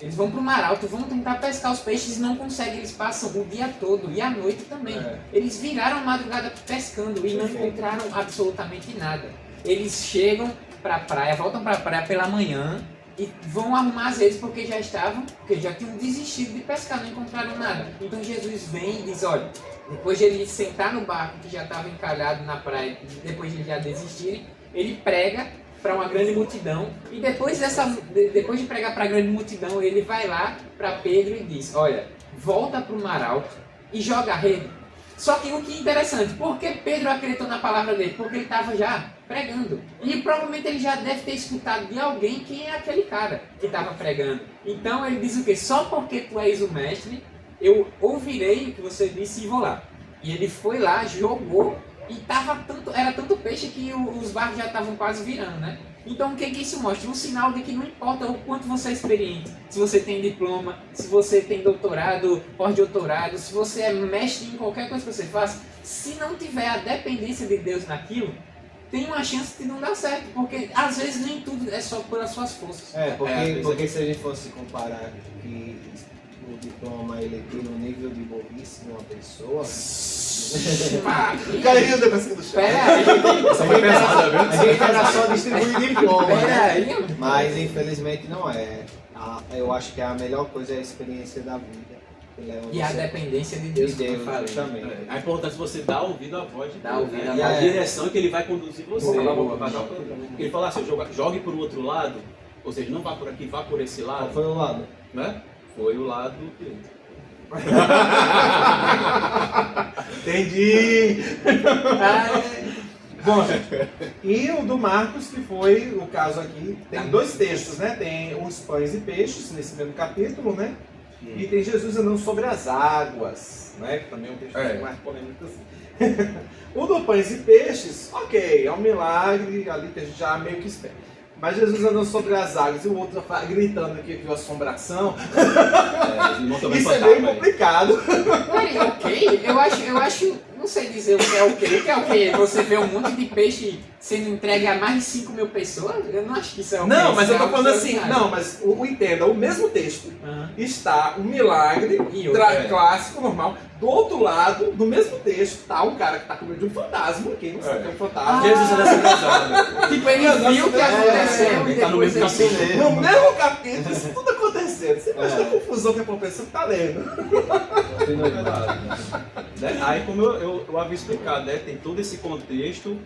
Eles vão pro Mar Alto, vão tentar pescar os peixes e não conseguem. Eles passam o dia todo e a noite também. Eles viraram a madrugada pescando e não encontraram absolutamente nada. Eles chegam pra praia, voltam pra praia pela manhã e vão arrumar as redes porque já tinham desistido de pescar, não encontraram nada. Então Jesus vem e diz, olha, depois de ele sentar no barco que já estava encalhado na praia, depois de eles já desistirem, ele prega para uma grande multidão e depois de pregar para a grande multidão, ele vai lá para Pedro e diz, olha, volta para o Mar Alto e joga a rede. Só que o que é interessante, por que Pedro acreditou na palavra dele? Porque ele estava já pregando. E provavelmente ele já deve ter escutado de alguém quem é aquele cara que estava pregando. Então ele diz o quê? Só porque tu és o mestre, eu ouvirei o que você disse e vou lá. E ele foi lá, jogou e era tanto peixe que os barcos já estavam quase virando, né? Então o que isso mostra? Um sinal de que não importa o quanto você é experiente, se você tem diploma, se você tem doutorado, pós-doutorado, se você é mestre em qualquer coisa que você faça, se não tiver a dependência de Deus naquilo, tem uma chance de não dar certo, porque às vezes nem tudo é só pelas suas forças. Porque se a gente fosse comparar que o diploma ele tira um nível de burrice de uma pessoa. O cara riu depois do chão. Essa foi pesada, viu? A gente era só distribuir diploma. Mas infelizmente não é. Eu acho que a melhor coisa é a experiência da vida. E a dependência de Deus, também. A importância de você dar ouvido à voz de Deus, né? E a direção que ele vai conduzir você. Porque ele fala assim, jogue para o outro lado, ou seja, não vá por aqui, vá por esse lado. Qual foi o lado? Né? Foi o lado direito. Entendi! Bom, gente, e o do Marcos, que foi o caso aqui, tem 2 textos, né? Tem os pães e peixes, nesse mesmo capítulo, né? E tem Jesus andando sobre as águas, né? Que também é um texto mais polêmico assim. O do pães e peixes, ok, é um milagre, ali que a gente já meio que espera. Mas Jesus andando sobre as águas e o outro gritando que viu assombração. Isso é meio complicado. Peraí, ok? Eu acho, não sei dizer o que é ok. O que é ok? Você vê um monte de peixe sendo entregue a mais de 5 mil pessoas? Eu não acho que isso é ok. Não, mas eu tô falando assim, não, mas entenda, o mesmo texto está um milagre clássico, normal. Do outro lado, do mesmo texto, tá um cara que tá com medo de um fantasma, quem não sabe que é um fantasma. Jesus anda sobre as águas. Tipo, ele viu o que aconteceu e tá no mesmo depois capítulo. No mesmo capítulo, isso tudo acontecendo. Você imagina a confusão que a pessoa que tá lendo. Aí, como eu havia explicado, né, tem todo esse contexto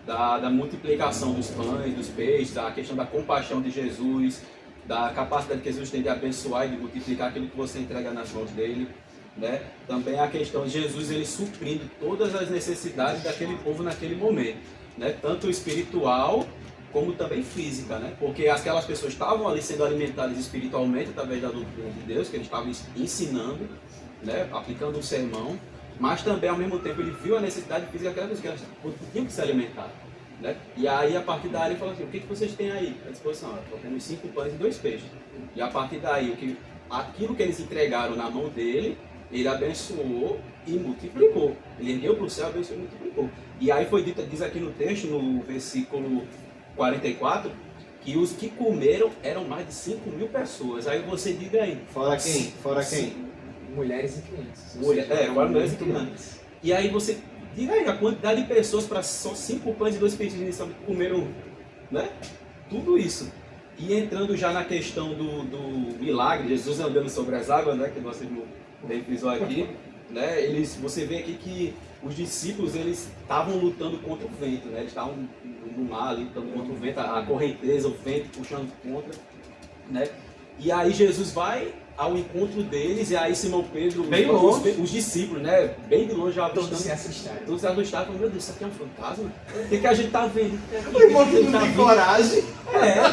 da multiplicação dos pães, dos peixes, da questão da compaixão de Jesus, da capacidade que Jesus tem de abençoar e de multiplicar aquilo que você entrega nas mãos dele. Né? Também a questão de Jesus, ele suprindo todas as necessidades daquele povo naquele momento, né? Tanto espiritual como também física, né? Porque aquelas pessoas estavam ali sendo alimentadas espiritualmente através da doutrina de Deus, que ele estava ensinando, né? Aplicando um sermão, mas também ao mesmo tempo ele viu a necessidade física daquelas pessoas, que elas tinham que se alimentar, né? E aí a partir daí ele falou assim, o que vocês têm aí à disposição? Estou tendo 5 pães e 2 peixes. E a partir daí, aquilo que eles entregaram na mão dele, ele abençoou e multiplicou. Ele ergueu para o céu, abençoou e multiplicou. E aí foi dito, diz aqui no texto, no versículo 44, que os que comeram eram mais de 5 mil pessoas. Aí você diga aí. Fora quem? Fora quem? Mulheres e crianças. Mulheres e crianças. E aí você diga aí a quantidade de pessoas para só 5 pães e 2 peixes inicialmente comeram, né? Tudo isso. E entrando já na questão do milagre, Jesus andando sobre as águas, né? Que você bem frisou aqui, né? Você vê aqui que os discípulos eles estavam lutando contra o vento, né? Eles estavam no mar ali, lutando contra o vento, a correnteza, o vento puxando contra, né? E aí Jesus vai ao encontro deles, e aí Simão Pedro, Bem longe. os discípulos, né? Bem de longe, já Todos se avistando. assustaram. Todos se assustaram, meu Deus, isso aqui é um fantasma? O que a gente tá vendo? O irmão que não tem coragem.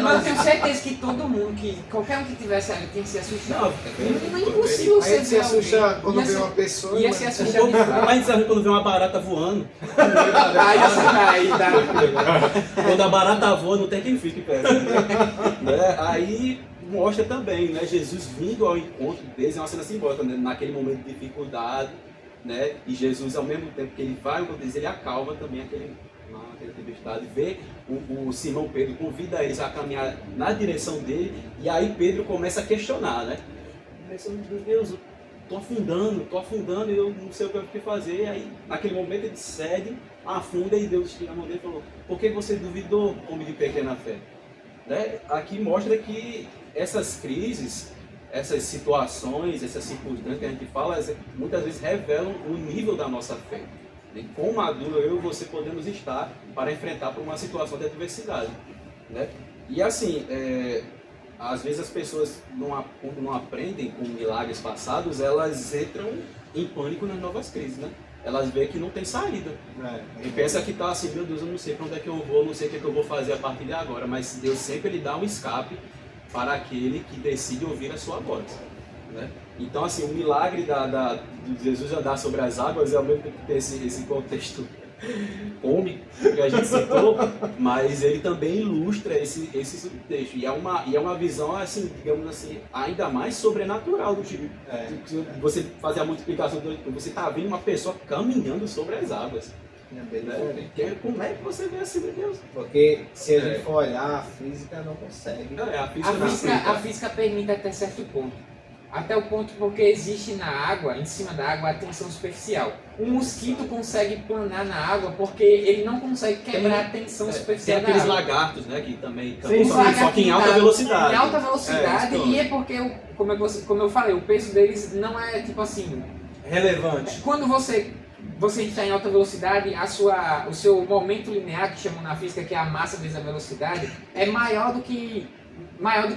Mas eu tenho certeza que todo mundo, qualquer um que tivesse ali, tinha que se assustar. Não, Não é impossível A você gente se ver assusta alguém. quando vê uma pessoa. Ia mas- se assustar de fato. a gente sabe quando vê uma barata voando. Aí dá. Quando a barata voa, não tem quem fique perto. Né? Aí mostra também, né? Jesus vindo ao encontro deles, é uma cena simbólica, né? Naquele momento de dificuldade, né? E Jesus, ao mesmo tempo que ele vai ao encontro deles, ele acalma também aquela tempestade, vê o Simão Pedro, convida eles a caminhar na direção dele, e aí Pedro começa a questionar, né? Pensando, meu Deus, eu tô afundando, e eu não sei o que fazer. E aí, naquele momento, ele cede, afunda, e Deus tira a mão dele e falou: por que você duvidou, homem de pequena fé? Né? Aqui mostra que essas crises, essas situações, essas circunstâncias que a gente fala, muitas vezes revelam o nível da nossa fé. E quão maduro eu e você podemos estar para enfrentar por uma situação de adversidade. Né? E assim, às vezes as pessoas, quando não aprendem com milagres passados, elas entram em pânico nas novas crises. Né? Elas veem que não tem saída. E pensa que está assim, meu Deus, eu não sei para onde é que eu vou, não sei o que é que eu vou fazer a partir de agora. Mas Deus sempre lhe dá um escape para aquele que decide ouvir a sua voz. Né? Então, assim, o milagre de Jesus andar sobre as águas é ao mesmo tempo que tem esse contexto cômico que a gente citou, mas ele também ilustra esse subtexto. E é uma visão, assim, digamos assim, ainda mais sobrenatural do tipo. Você fazer a multiplicação, você está vendo uma pessoa caminhando sobre as águas. Né? Como é que você vê assim, meu Deus? Porque se a gente for olhar, a física não consegue. A física permite até certo ponto. Até o ponto porque existe na água, em cima da água, a tensão superficial. O mosquito consegue planar na água porque ele não consegue quebrar a tensão Tem superficial da aqueles água. lagartos, né, que também Sim, só que em alta velocidade. Em alta velocidade, então. e é porque, como eu falei, o peso deles não é tipo assim. Relevante. Quando você está em alta velocidade, o seu momento linear, que chamam na física, que é a massa vezes a velocidade, é maior do que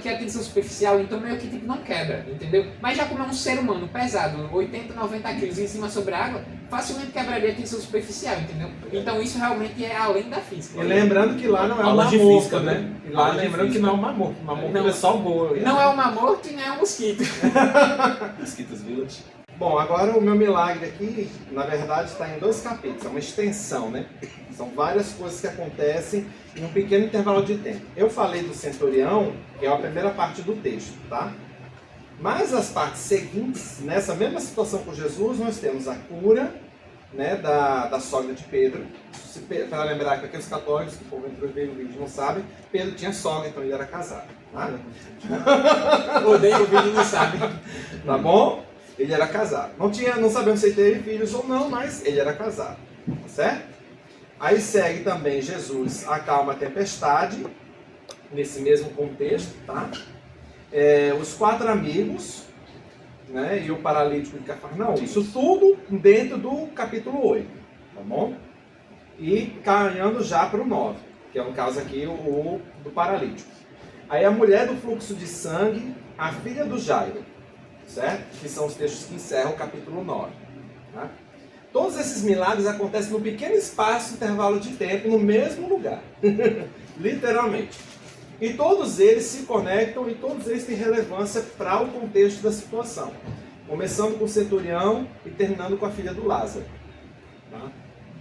a tensão superficial, então meio que tipo, não quebra, entendeu? Mas já como é um ser humano pesado, 80, 90 quilos em cima sobre a água, facilmente quebraria a tensão superficial, entendeu? Então isso realmente é além da física. E lembrando que lá não é Aula uma de morto, física, né? né? E lá Aula de lembrando que física. não é uma morto. Uma morto Não. é só boa. Não é uma morte e não é um mosquito. Mosquitos Village. Bom, agora o meu milagre aqui, na verdade, está em 2 capítulos, é uma extensão, né? São várias coisas que acontecem em um pequeno intervalo de tempo. Eu falei do centurião, que é a primeira parte do texto, tá? Mas as partes seguintes, nessa mesma situação com Jesus, nós temos a cura, né, da sogra de Pedro. Para lembrar que aqueles católicos que porventura veio o vídeo não sabem, Pedro tinha sogra, então ele era casado. Tá? Odeio o vídeo, não sabe. Tá bom? Ele era casado. Não sabemos se ele teve filhos ou não, mas ele era casado. Tá certo? Aí segue também Jesus acalma a tempestade, nesse mesmo contexto, tá? Os 4 amigos, né, e o paralítico de Cafarnaum. Isso tudo dentro do capítulo 8, tá bom? E caminhando já para o 9, que é no caso aqui o do paralítico. Aí a mulher do fluxo de sangue, a filha do Jairo, certo? Que são os textos que encerram o capítulo 9. Tá? Todos esses milagres acontecem num pequeno espaço, intervalo de tempo, no mesmo lugar. Literalmente. E todos eles se conectam e todos eles têm relevância para o contexto da situação. Começando com o centurião e terminando com a filha do Lázaro. Tá?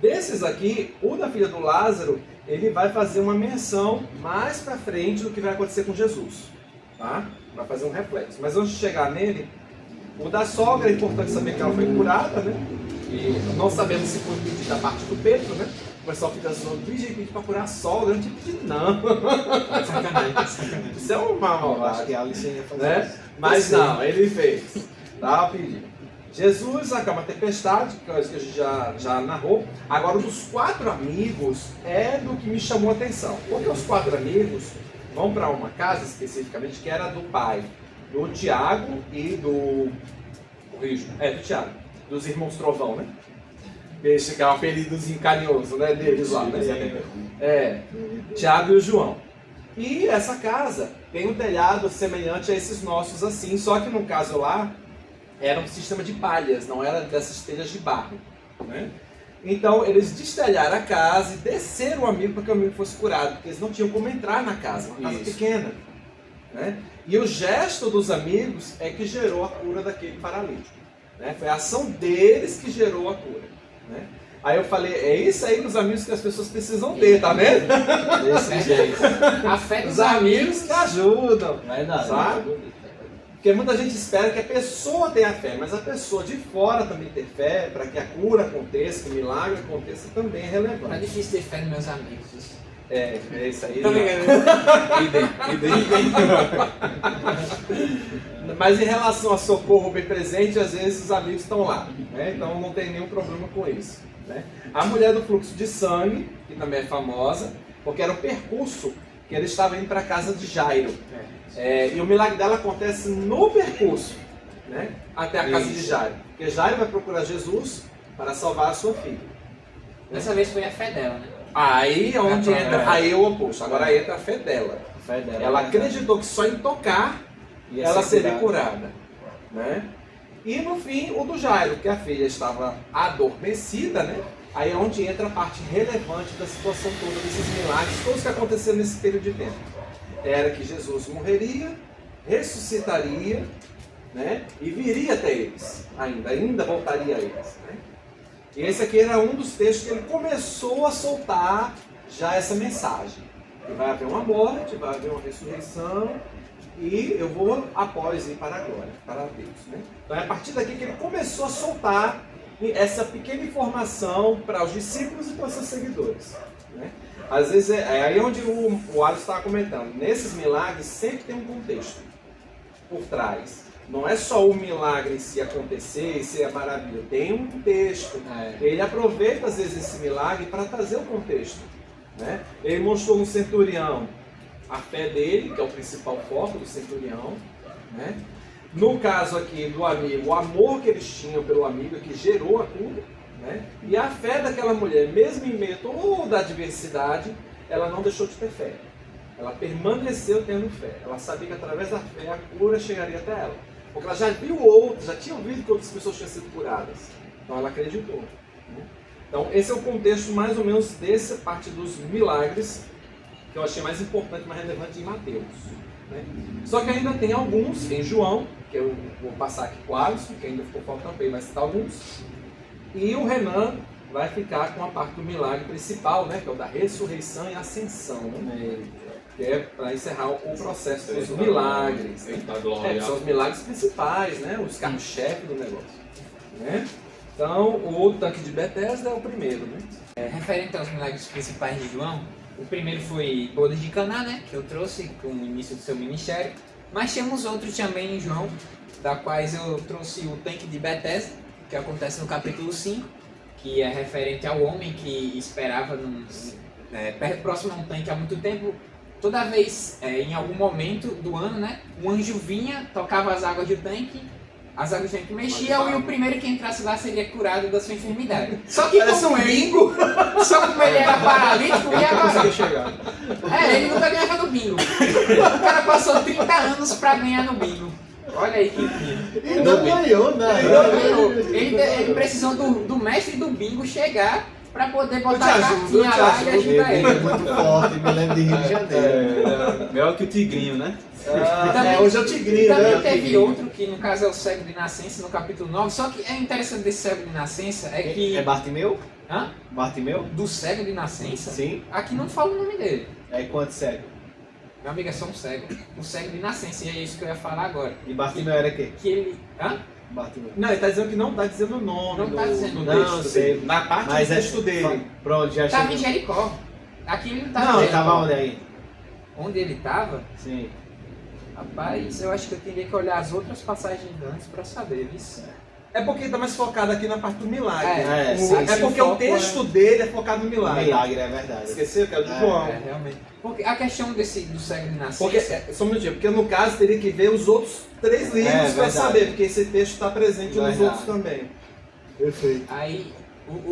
Desses aqui, o da filha do Lázaro, ele vai fazer uma menção mais para frente do que vai acontecer com Jesus. Tá? Vai fazer um reflexo. Mas antes de chegar nele, o da sogra, é importante saber que ela foi curada, né? E não sabemos se foi pedido da parte do Pedro, né? O pessoal fica zoando, pediu para curar a sogra, não tinha pedido não. Sacanagem. Isso é uma Eu acho maldade, que a Alice ia fazer né? isso. Mas não, ele fez. Tá o pedido. Jesus acalma a tempestade, que é isso que a gente já narrou. Agora, dos 4 amigos, é do que me chamou a atenção. Porque os 4 amigos vão para uma casa, especificamente, que era do pai, do Tiago e do Tiago, dos irmãos Trovão, né? Esse que é um apelidozinho carinhoso, né, deles lá, né? Tiago e o João. E essa casa tem um telhado semelhante a esses nossos assim, só que no caso lá era um sistema de palhas, não era dessas telhas de barro, né? Então eles destelharam a casa e desceram o amigo para que o amigo fosse curado, porque eles não tinham como entrar na casa, uma casa pequena, né? E o gesto dos amigos é que gerou a cura daquele paralítico, né? Foi a ação deles que gerou a cura, né? Aí eu falei, é isso aí dos amigos que as pessoas precisam ter, tá vendo? Desse jeito. A fé dos Os amigos que ajudam, Verdade. sabe? Porque muita gente espera que a pessoa tenha fé, mas a pessoa de fora também ter fé, para que a cura aconteça, que o milagre aconteça, também é Tá relevante. difícil ter fé nos meus amigos. É isso aí. Tô ligado. Mas em relação a socorro bem presente, às vezes os amigos estão lá, né? Então não tem nenhum problema com isso, né? A mulher do fluxo de sangue, que também é famosa, porque era o percurso que ele estava indo para a casa de Jairo. E o milagre dela acontece no percurso, né? Até a casa de Jairo. Porque Jairo vai procurar Jesus para salvar a sua filha. Dessa vez foi a fé dela, né? Aí é onde entra, aí é o oposto. Agora entra a fé dela. A fé dela. Ela acreditou que só em tocar ela seria curada, né? E no fim o do Jairo, que a filha estava adormecida, né? Aí é onde entra a parte relevante da situação toda desses milagres, todos que aconteceram nesse período de tempo. Era que Jesus morreria, ressuscitaria, né? E viria até eles, ainda voltaria a eles, né? E esse aqui era um dos textos que ele começou a soltar já essa mensagem. Que vai haver uma morte, vai haver uma ressurreição, e eu vou após ir para a glória, para Deus, né? Então é a partir daqui que ele começou a soltar essa pequena informação para os discípulos e para os seus seguidores, né? Às vezes é aí onde o Alisson estava comentando. Nesses milagres sempre tem um contexto por trás. Não é só o milagre em si acontecer e ser a maravilha. Tem um contexto. Ele aproveita às vezes esse milagre para trazer o contexto, né? Ele mostrou no centurião a fé dele, que é o principal foco do centurião, né? No caso aqui do amigo, o amor que eles tinham pelo amigo que gerou a cura, né? E a fé daquela mulher, mesmo em meio a toda a adversidade, ela não deixou de ter fé. Ela permaneceu tendo fé. Ela sabia que através da fé a cura chegaria até ela. Porque ela já viu outros, já tinha ouvido que outras pessoas tinham sido curadas. Então ela acreditou, né? Então esse é o contexto mais ou menos dessa parte dos milagres, que eu achei mais importante, mais relevante em Mateus, né? Só que ainda tem alguns em João, que eu vou passar aqui com o Alisson, que ainda ficou faltando bem, mas citar alguns. E o Renan vai ficar com a parte do milagre principal, né, que é o da ressurreição e ascensão, né, que é para encerrar o processo dos milagres, né? São os milagres principais, né, os carros-chefe do negócio, né? Então, o tanque de Betesda é o primeiro, né? Referente aos milagres principais de João, o primeiro foi Bodas de Caná, né, que eu trouxe com o início do seu ministério, mas temos outros também em João, da quais eu trouxe o tanque de Betesda, que acontece no capítulo 5, que é referente ao homem que esperava próximo a um tanque há muito tempo. Toda vez, em algum momento do ano, né, um anjo vinha, tocava as águas do tanque, as águas do tanque mexiam e o primeiro que entrasse lá seria curado da sua enfermidade. Só que como ele era paralítico, ele nunca ganhava no bingo. O cara passou 30 anos pra ganhar no bingo. Olha aí que incrível. E não ganhou, né? Ele precisou do mestre do bingo chegar para poder botar a cartinha lá e ajudar Ele ele. é muito forte, me lembro de Rio de Janeiro. Melhor que o tigrinho, né? Hoje é o tigrinho, Também né? teve outro, que no caso é o cego de nascença, no capítulo 9. Só que é interessante desse cego de nascença é que... É Bartimeu? Hã? Bartimeu? Do cego de nascença? Sim. Aqui não fala o nome dele. É quanto cego? Meu amigo, é só um cego. Um cego de nascença, e é isso que eu ia falar agora. E Bartimeu era quê? Que ele... Hã? Bartimeu. Não, ele está dizendo que não está dizendo o nome Não tá dizendo. do Não, texto sei. dele. Na parte Mas do texto dele. Pronto, já Tava em chegou. Jericó. Aqui ele não tá Não, dizendo. ele tava onde aí? Onde ele tava? Sim. Rapaz, eu acho que eu teria que olhar as outras passagens antes pra saber isso. É porque está mais focado aqui na parte do milagre. É Porque o texto dele é focado no milagre. Milagre, é verdade. Esqueceu que é o de João. É, realmente. Porque a questão do cego de nascença... Porque, só um minutinho, porque no caso teria que ver os outros 3 livros para verdade. saber, porque esse texto está presente nos Verdade. outros também. Perfeito. Aí,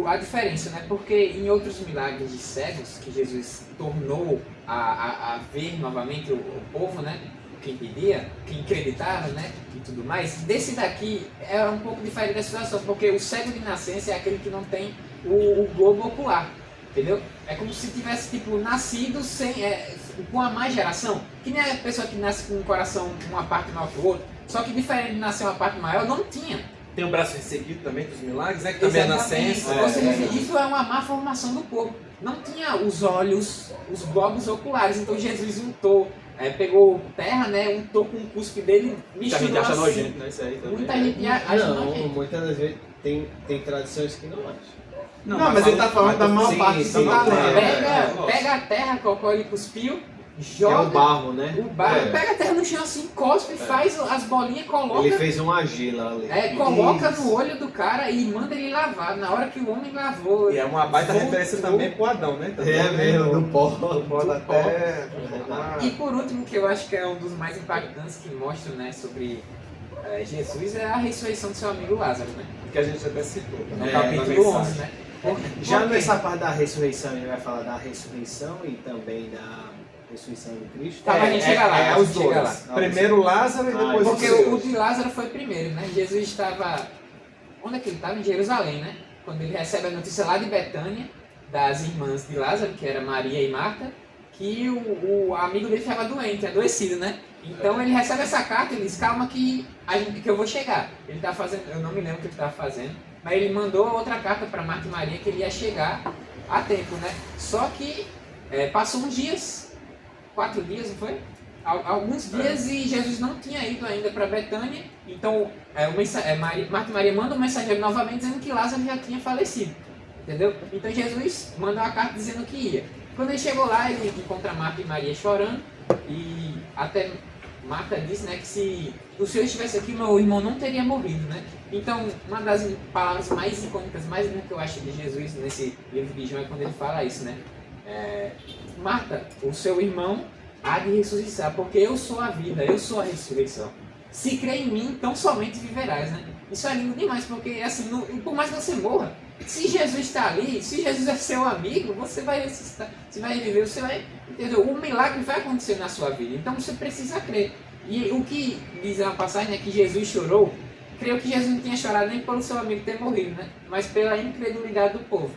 a diferença, né? Porque em outros milagres de cegos que Jesus tornou a ver novamente o povo, né? Que impedia, que acreditava, né? E tudo mais. Desse daqui é um pouco diferente da situação, porque o cego de nascença é aquele que não tem o globo ocular, entendeu? É como se tivesse tipo nascido sem, com a má geração, que nem a pessoa que nasce com o coração uma parte maior que o outro, só que diferente de nascer uma parte maior, não tinha. Tem o braço resseguido também dos milagres, né? Que também é nascença. Ou seja, isso é uma má formação do corpo. Não tinha os olhos, os globos oculares. Então Jesus untou, pegou terra, né? Untou com o cuspe dele, Muita gente misturou acha assim. nojento, né? Isso aí também. Muita gente acha Não, nojento. muitas das vezes tem tradições que não acham. Não, mas ele tá falando da maior sim, parte sim, da galera. Pega a terra, qual ele cuspiu, Que joga é o barro, né? o barro, É. pega a terra no chão assim, cospe, faz as bolinhas, coloca. Ele fez uma argila ali. Coloca Isso. no olho do cara e manda ele lavar. Na hora que o homem lavou. E é uma baita voltou. referência também pro Adão, né? Também, É mesmo, do pó. Do pó da Do pó. terra. E por último, que eu acho que é um dos mais impactantes que mostram, né, sobre Jesus, é a ressurreição do seu amigo Lázaro, né? Que a gente até citou. No É, Capítulo na 11, mensagem. né? Já Por quê? nessa parte da ressurreição, a gente vai falar da ressurreição e também da ressurreição de Cristo. Tá, mas a gente chega lá, a os gente chega dois. lá. Primeiro Lázaro e depois os Porque seus. o de Lázaro foi primeiro, né? Jesus estava... Onde é que ele estava? Em Jerusalém, né? Quando ele recebe a notícia lá de Betânia, das irmãs de Lázaro, que era Maria e Marta, que o amigo dele estava doente, adoecido, né? Então ele recebe essa carta e ele diz, calma que eu vou chegar. Ele está fazendo, eu não me lembro o que ele estava fazendo, mas ele mandou outra carta para Marta e Maria que ele ia chegar a tempo, né? Só que passou uns dias, 4 dias, não foi? Alguns dias e Jesus não tinha ido ainda para Betânia, então Marta e Maria mandam um mensageiro novamente dizendo que Lázaro já tinha falecido, entendeu? Então Jesus manda uma carta dizendo que ia. Quando ele chegou lá, ele encontra Marta e Maria chorando e até Marta disse, né, que se o Senhor estivesse aqui, meu irmão não teria morrido, né? Então, uma das palavras mais icônicas, mais lindas que eu acho de Jesus nesse livro de João é quando ele fala isso, né? Marta, o seu irmão há de ressuscitar, porque eu sou a vida, eu sou a ressurreição. Se crê em mim, então somente viverás, né? Isso é lindo demais, porque assim, por mais que você morra, se Jesus está ali, se Jesus é seu amigo, você vai ressuscitar, você vai viver, você vai, entendeu? O milagre vai acontecer na sua vida, então você precisa crer. E o que diz uma passagem é que Jesus chorou, creio que Jesus não tinha chorado nem pelo seu amigo ter morrido, né? Mas pela incredulidade do povo.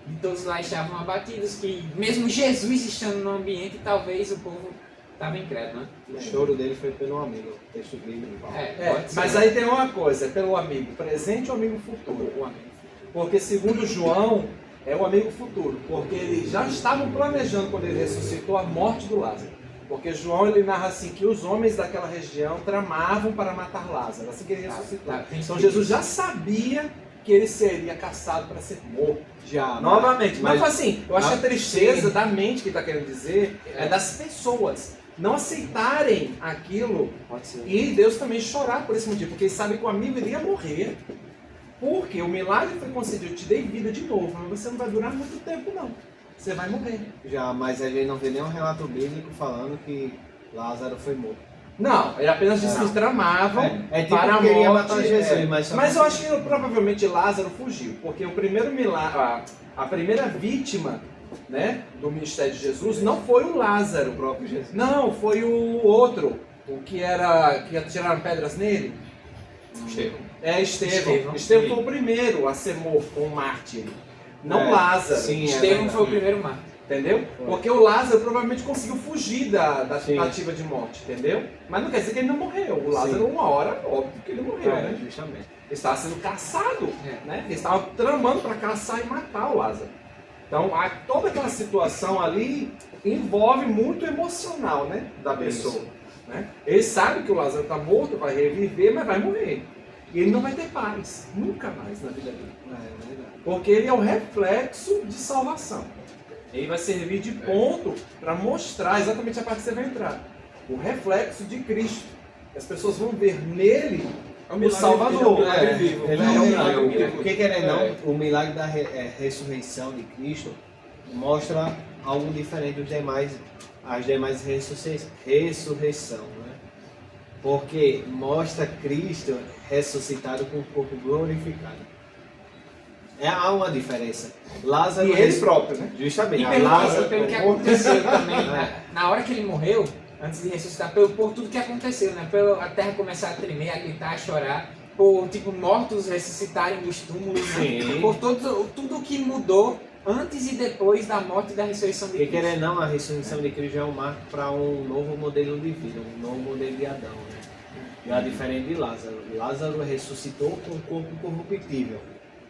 E todos lá estavam abatidos, que mesmo Jesus estando no ambiente, talvez o povo estava incrédulo, né? O choro dele foi pelo amigo, o texto bíblico. Pode ser. Mas aí tem uma coisa, é pelo amigo presente ou amigo futuro? O amigo. Porque segundo João, é o amigo futuro, porque eles já estavam planejando quando ele ressuscitou a morte do Lázaro. Porque João ele narra assim que os homens daquela região tramavam para matar Lázaro, assim que ele ressuscitou. Então Jesus já sabia que ele seria caçado para ser morto. Já. Novamente, mas mas- assim, eu acho que a tristeza sim. da mente que está querendo dizer é das pessoas não aceitarem aquilo Pode ser. e Deus também chorar por esse motivo, porque ele sabe que o amigo iria morrer. Porque o milagre foi concedido, eu te dei vida de novo, mas você não vai durar muito tempo não. Você vai morrer. Já, mas a gente não vê nenhum relato bíblico falando que Lázaro foi morto. Não, ele apenas disse que eles tramavam É tipo para a que queria morte. matar Jesus, mas só Mas eu acho que provavelmente Lázaro fugiu, porque o primeiro milagre, a primeira vítima, né, do ministério de Jesus não foi o Lázaro. o próprio Jesus. Não, foi o outro, o que atiraram pedras nele. Estevão. Estevão foi o primeiro a ser morto como mártir. Não Lázaro. Sim, Estevão foi o primeiro mártir. Entendeu? Foi. Porque o Lázaro provavelmente conseguiu fugir da Sim. tentativa de morte, entendeu? Mas não quer dizer que ele não morreu. O Lázaro, uma hora, óbvio que ele morreu, né? Justamente. Ele estava sendo caçado, né? Ele estava tramando para caçar e matar o Lázaro. Então, toda aquela situação ali envolve muito emocional, né? Da pessoa. Né? Ele sabe que o Lázaro está morto, vai reviver, mas vai morrer. E ele não vai ter paz, nunca mais na vida dele. É verdade. Porque ele é o reflexo de salvação. Ele vai servir de ponto para mostrar exatamente a parte que você vai entrar. O reflexo de Cristo. As pessoas vão ver nele o Salvador. Ele é um milagre. Porque querendo ou É. não, o milagre da ressurreição de Cristo mostra algo diferente as demais ressurreição, né? Porque mostra Cristo ressuscitado com o corpo glorificado. Há uma diferença. Lázaro... E ele próprio, né? Justamente. E pelo, Lázaro... pelo que aconteceu também, na hora que ele morreu, antes de ressuscitar, por tudo que aconteceu, né? A terra começar a tremer, a gritar, a chorar, por tipo, mortos ressuscitarem dos túmulos, né? Sim. Por tudo que mudou antes e depois da morte e da ressurreição de Porque Cristo. querendo ou não, a ressurreição de Cristo é um marco para um novo modelo de vida, um novo modelo de Adão, né? Já diferente de Lázaro. Lázaro ressuscitou com o corpo corruptível.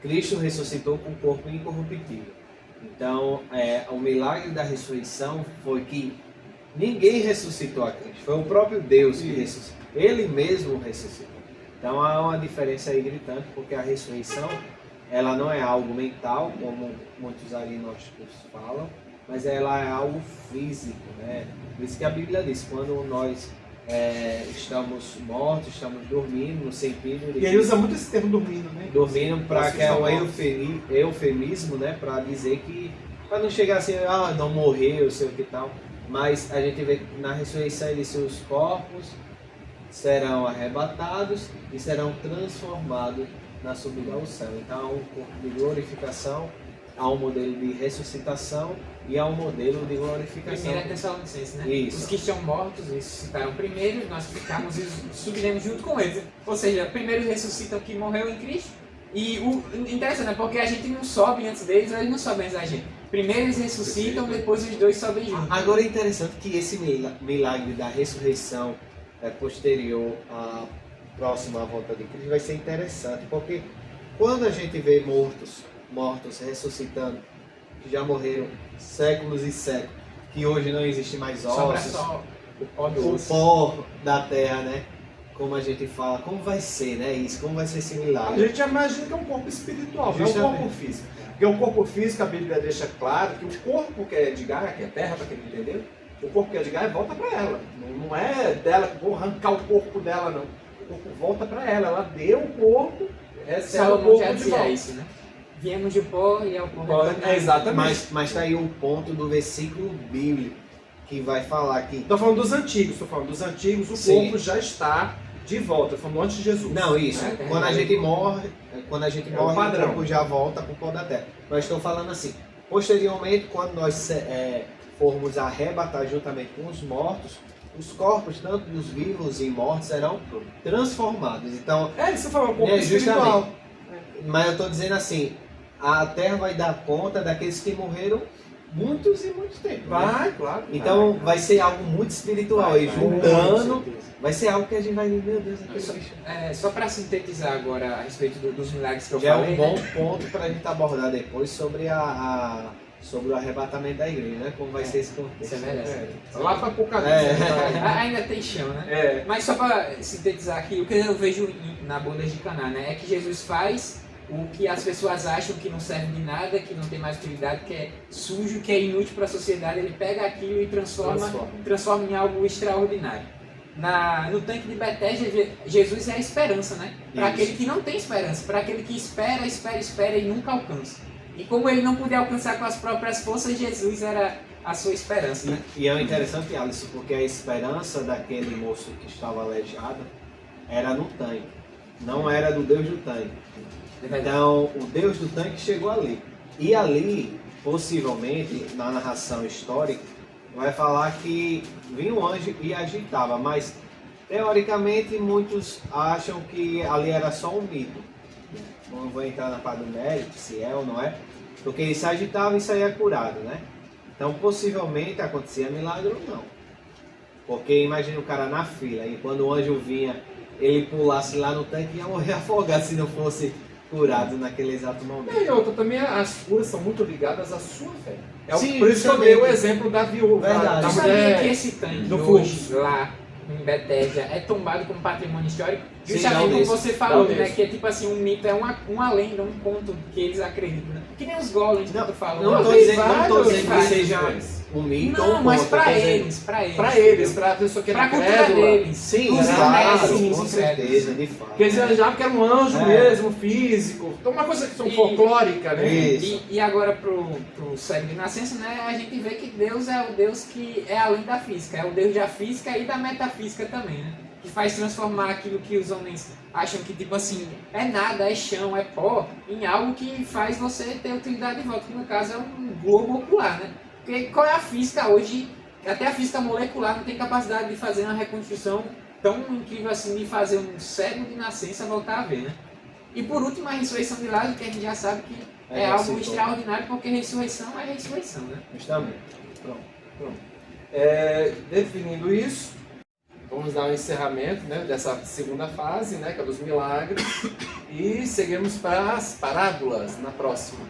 Cristo ressuscitou com o corpo incorruptível. Então, o milagre da ressurreição foi que ninguém ressuscitou a Cristo. Foi o próprio Deus que ressuscitou. Ele mesmo ressuscitou. Então, há uma diferença aí gritante, porque a ressurreição, ela não é algo mental, como muitos agnósticos falam, mas ela é algo físico, né? Por isso que a Bíblia diz, quando nós estamos mortos, estamos dormindo, no sentido de... E ele usa muito esse termo dormindo, né? Dormindo, para Nós que é um estamos eufemismo, né? Para dizer que, para não chegar assim, não morreu, sei o que tal. Mas a gente vê que na ressurreição ele disse, os corpos serão arrebatados e serão transformados na subida ao céu. Então há um corpo de glorificação, há um modelo de ressuscitação e há um modelo de glorificação. Primeiro é Tessalonicenses, né? Isso. Os que estão mortos ressuscitaram primeiro, nós ficamos e subiremos junto com eles. Ou seja, primeiro ressuscitam que morreu em Cristo. E o interessante é porque a gente não sobe antes deles, eles não sobem antes da gente. Primeiro eles ressuscitam, depois os dois sobem juntos. Agora é interessante que esse milagre da ressurreição posterior à próxima volta de Cristo vai ser interessante, porque quando a gente vê mortos ressuscitando, que já morreram séculos e séculos, que hoje não existe mais Sobra ossos, só o pó do o osso. pó da terra, né? Como a gente fala, como vai ser, né? Isso, como vai ser esse A milagre? gente imagina que é um corpo espiritual, não é um Justamente. corpo físico. Porque o corpo físico, a Bíblia deixa claro que o corpo que é de Gaia, que é terra, para quem não entendeu, o corpo que é de Gaia volta para ela. Não é dela que vou arrancar o corpo dela, não. O corpo volta para ela. Ela deu o corpo, recebe o Salomão já corpo de dizia volta. isso, né? Viemos de pó e é o pó retornado. Exatamente. Mas tá aí o ponto do versículo bíblico que vai falar que... Estou falando dos antigos, o Sim. corpo já está de volta, estou falando antes de Jesus. Não, isso. É, Quando a gente morre, o padrão. corpo já volta para o pó da terra. Mas estou falando assim, posteriormente, quando nós formos arrebatar juntamente com os mortos, os corpos, tanto dos vivos e mortos, serão transformados. Então, Isso foi um corpo justamente. espiritual. Mas eu estou dizendo assim, a terra vai dar conta daqueles que morreram muitos e muitos tempos. Né? Vai, claro. Então vai ser algo muito espiritual. E juntando, vai ser algo que a gente vai ver, meu Deus, aquele bicho. Só para sintetizar agora a respeito dos milagres que eu Já é falei, um bom né? ponto para a gente abordar depois sobre sobre o arrebatamento da igreja, né? Como vai ser esse contexto. Você merece. Lá para Apocalipse. Ainda tem chão, né? É. Mas só para sintetizar aqui, o que eu vejo na bodas de Caná, né? É que Jesus faz o que as pessoas acham que não serve de nada, que não tem mais utilidade, que é sujo, que é inútil para a sociedade. Ele pega aquilo e transforma em algo extraordinário. No tanque de Betesda, Jesus é a esperança, né? Para Isso. aquele que não tem esperança, para aquele que espera e nunca alcança. E como ele não podia alcançar com as próprias forças, Jesus era a sua esperança, né? E é interessante, Alisson, porque a esperança daquele moço que estava aleijado era no tanque, não era do Deus do tanque. Então, o Deus do tanque chegou ali. E ali, possivelmente, na narração histórica, vai falar que vinha um anjo e agitava, mas teoricamente muitos acham que ali era só um mito. Não vou entrar na parte do mérito, se é ou não é, porque ele se agitava e saía curado, né? Então, possivelmente acontecia milagre ou não. Porque imagina o cara na fila e quando o anjo vinha, ele pulasse lá no tanque e ia morrer afogado se não fosse curado naquele exato momento. E outra também, as curas são muito ligadas à sua fé. Sim, por isso que eu justamente. dei o exemplo da viúva, Verdade. da Tu sabia mulher. que esse tanque do hoje, fluxo. lá em Betesda, é tombado como patrimônio histórico? Sim, Justamente da como Unesco. você falou, Da né? Unesco. Que é tipo assim, um mito, é uma lenda, um conto que eles acreditam, né? Que nem os golems que tu falou. Não estou tem dizendo, que vários seja um mito ou Não, um mas conto, pra eu tô dizendo- eles, pra eles. Pra eles, pra pessoa que Pra era cultura crédula. deles. Sim, Os claro, mestres, com os certeza, de fato. Porque eles achavam que era um anjo É. mesmo, físico. Então uma coisa que são folclórica, né? Isso. E agora pro cérebro de nascença, né, a gente vê que Deus é o Deus que é além da física, é o Deus da física e da metafísica também, né? que faz transformar aquilo que os homens acham que, tipo assim, é nada, é chão, é pó, em algo que faz você ter utilidade de volta, que no caso é um globo ocular, né? Porque qual é a física hoje? Até a física molecular não tem capacidade de fazer uma reconstrução tão incrível assim, de fazer um cego de nascença voltar a ver, né? E por último, a ressurreição de Lázaro, que a gente já sabe que é algo extraordinário, porque ressurreição é ressurreição, né? Justamente. Pronto. Definindo isso, vamos dar um encerramento, né, dessa segunda fase, né, que é dos milagres, e seguimos para as parábolas na próxima.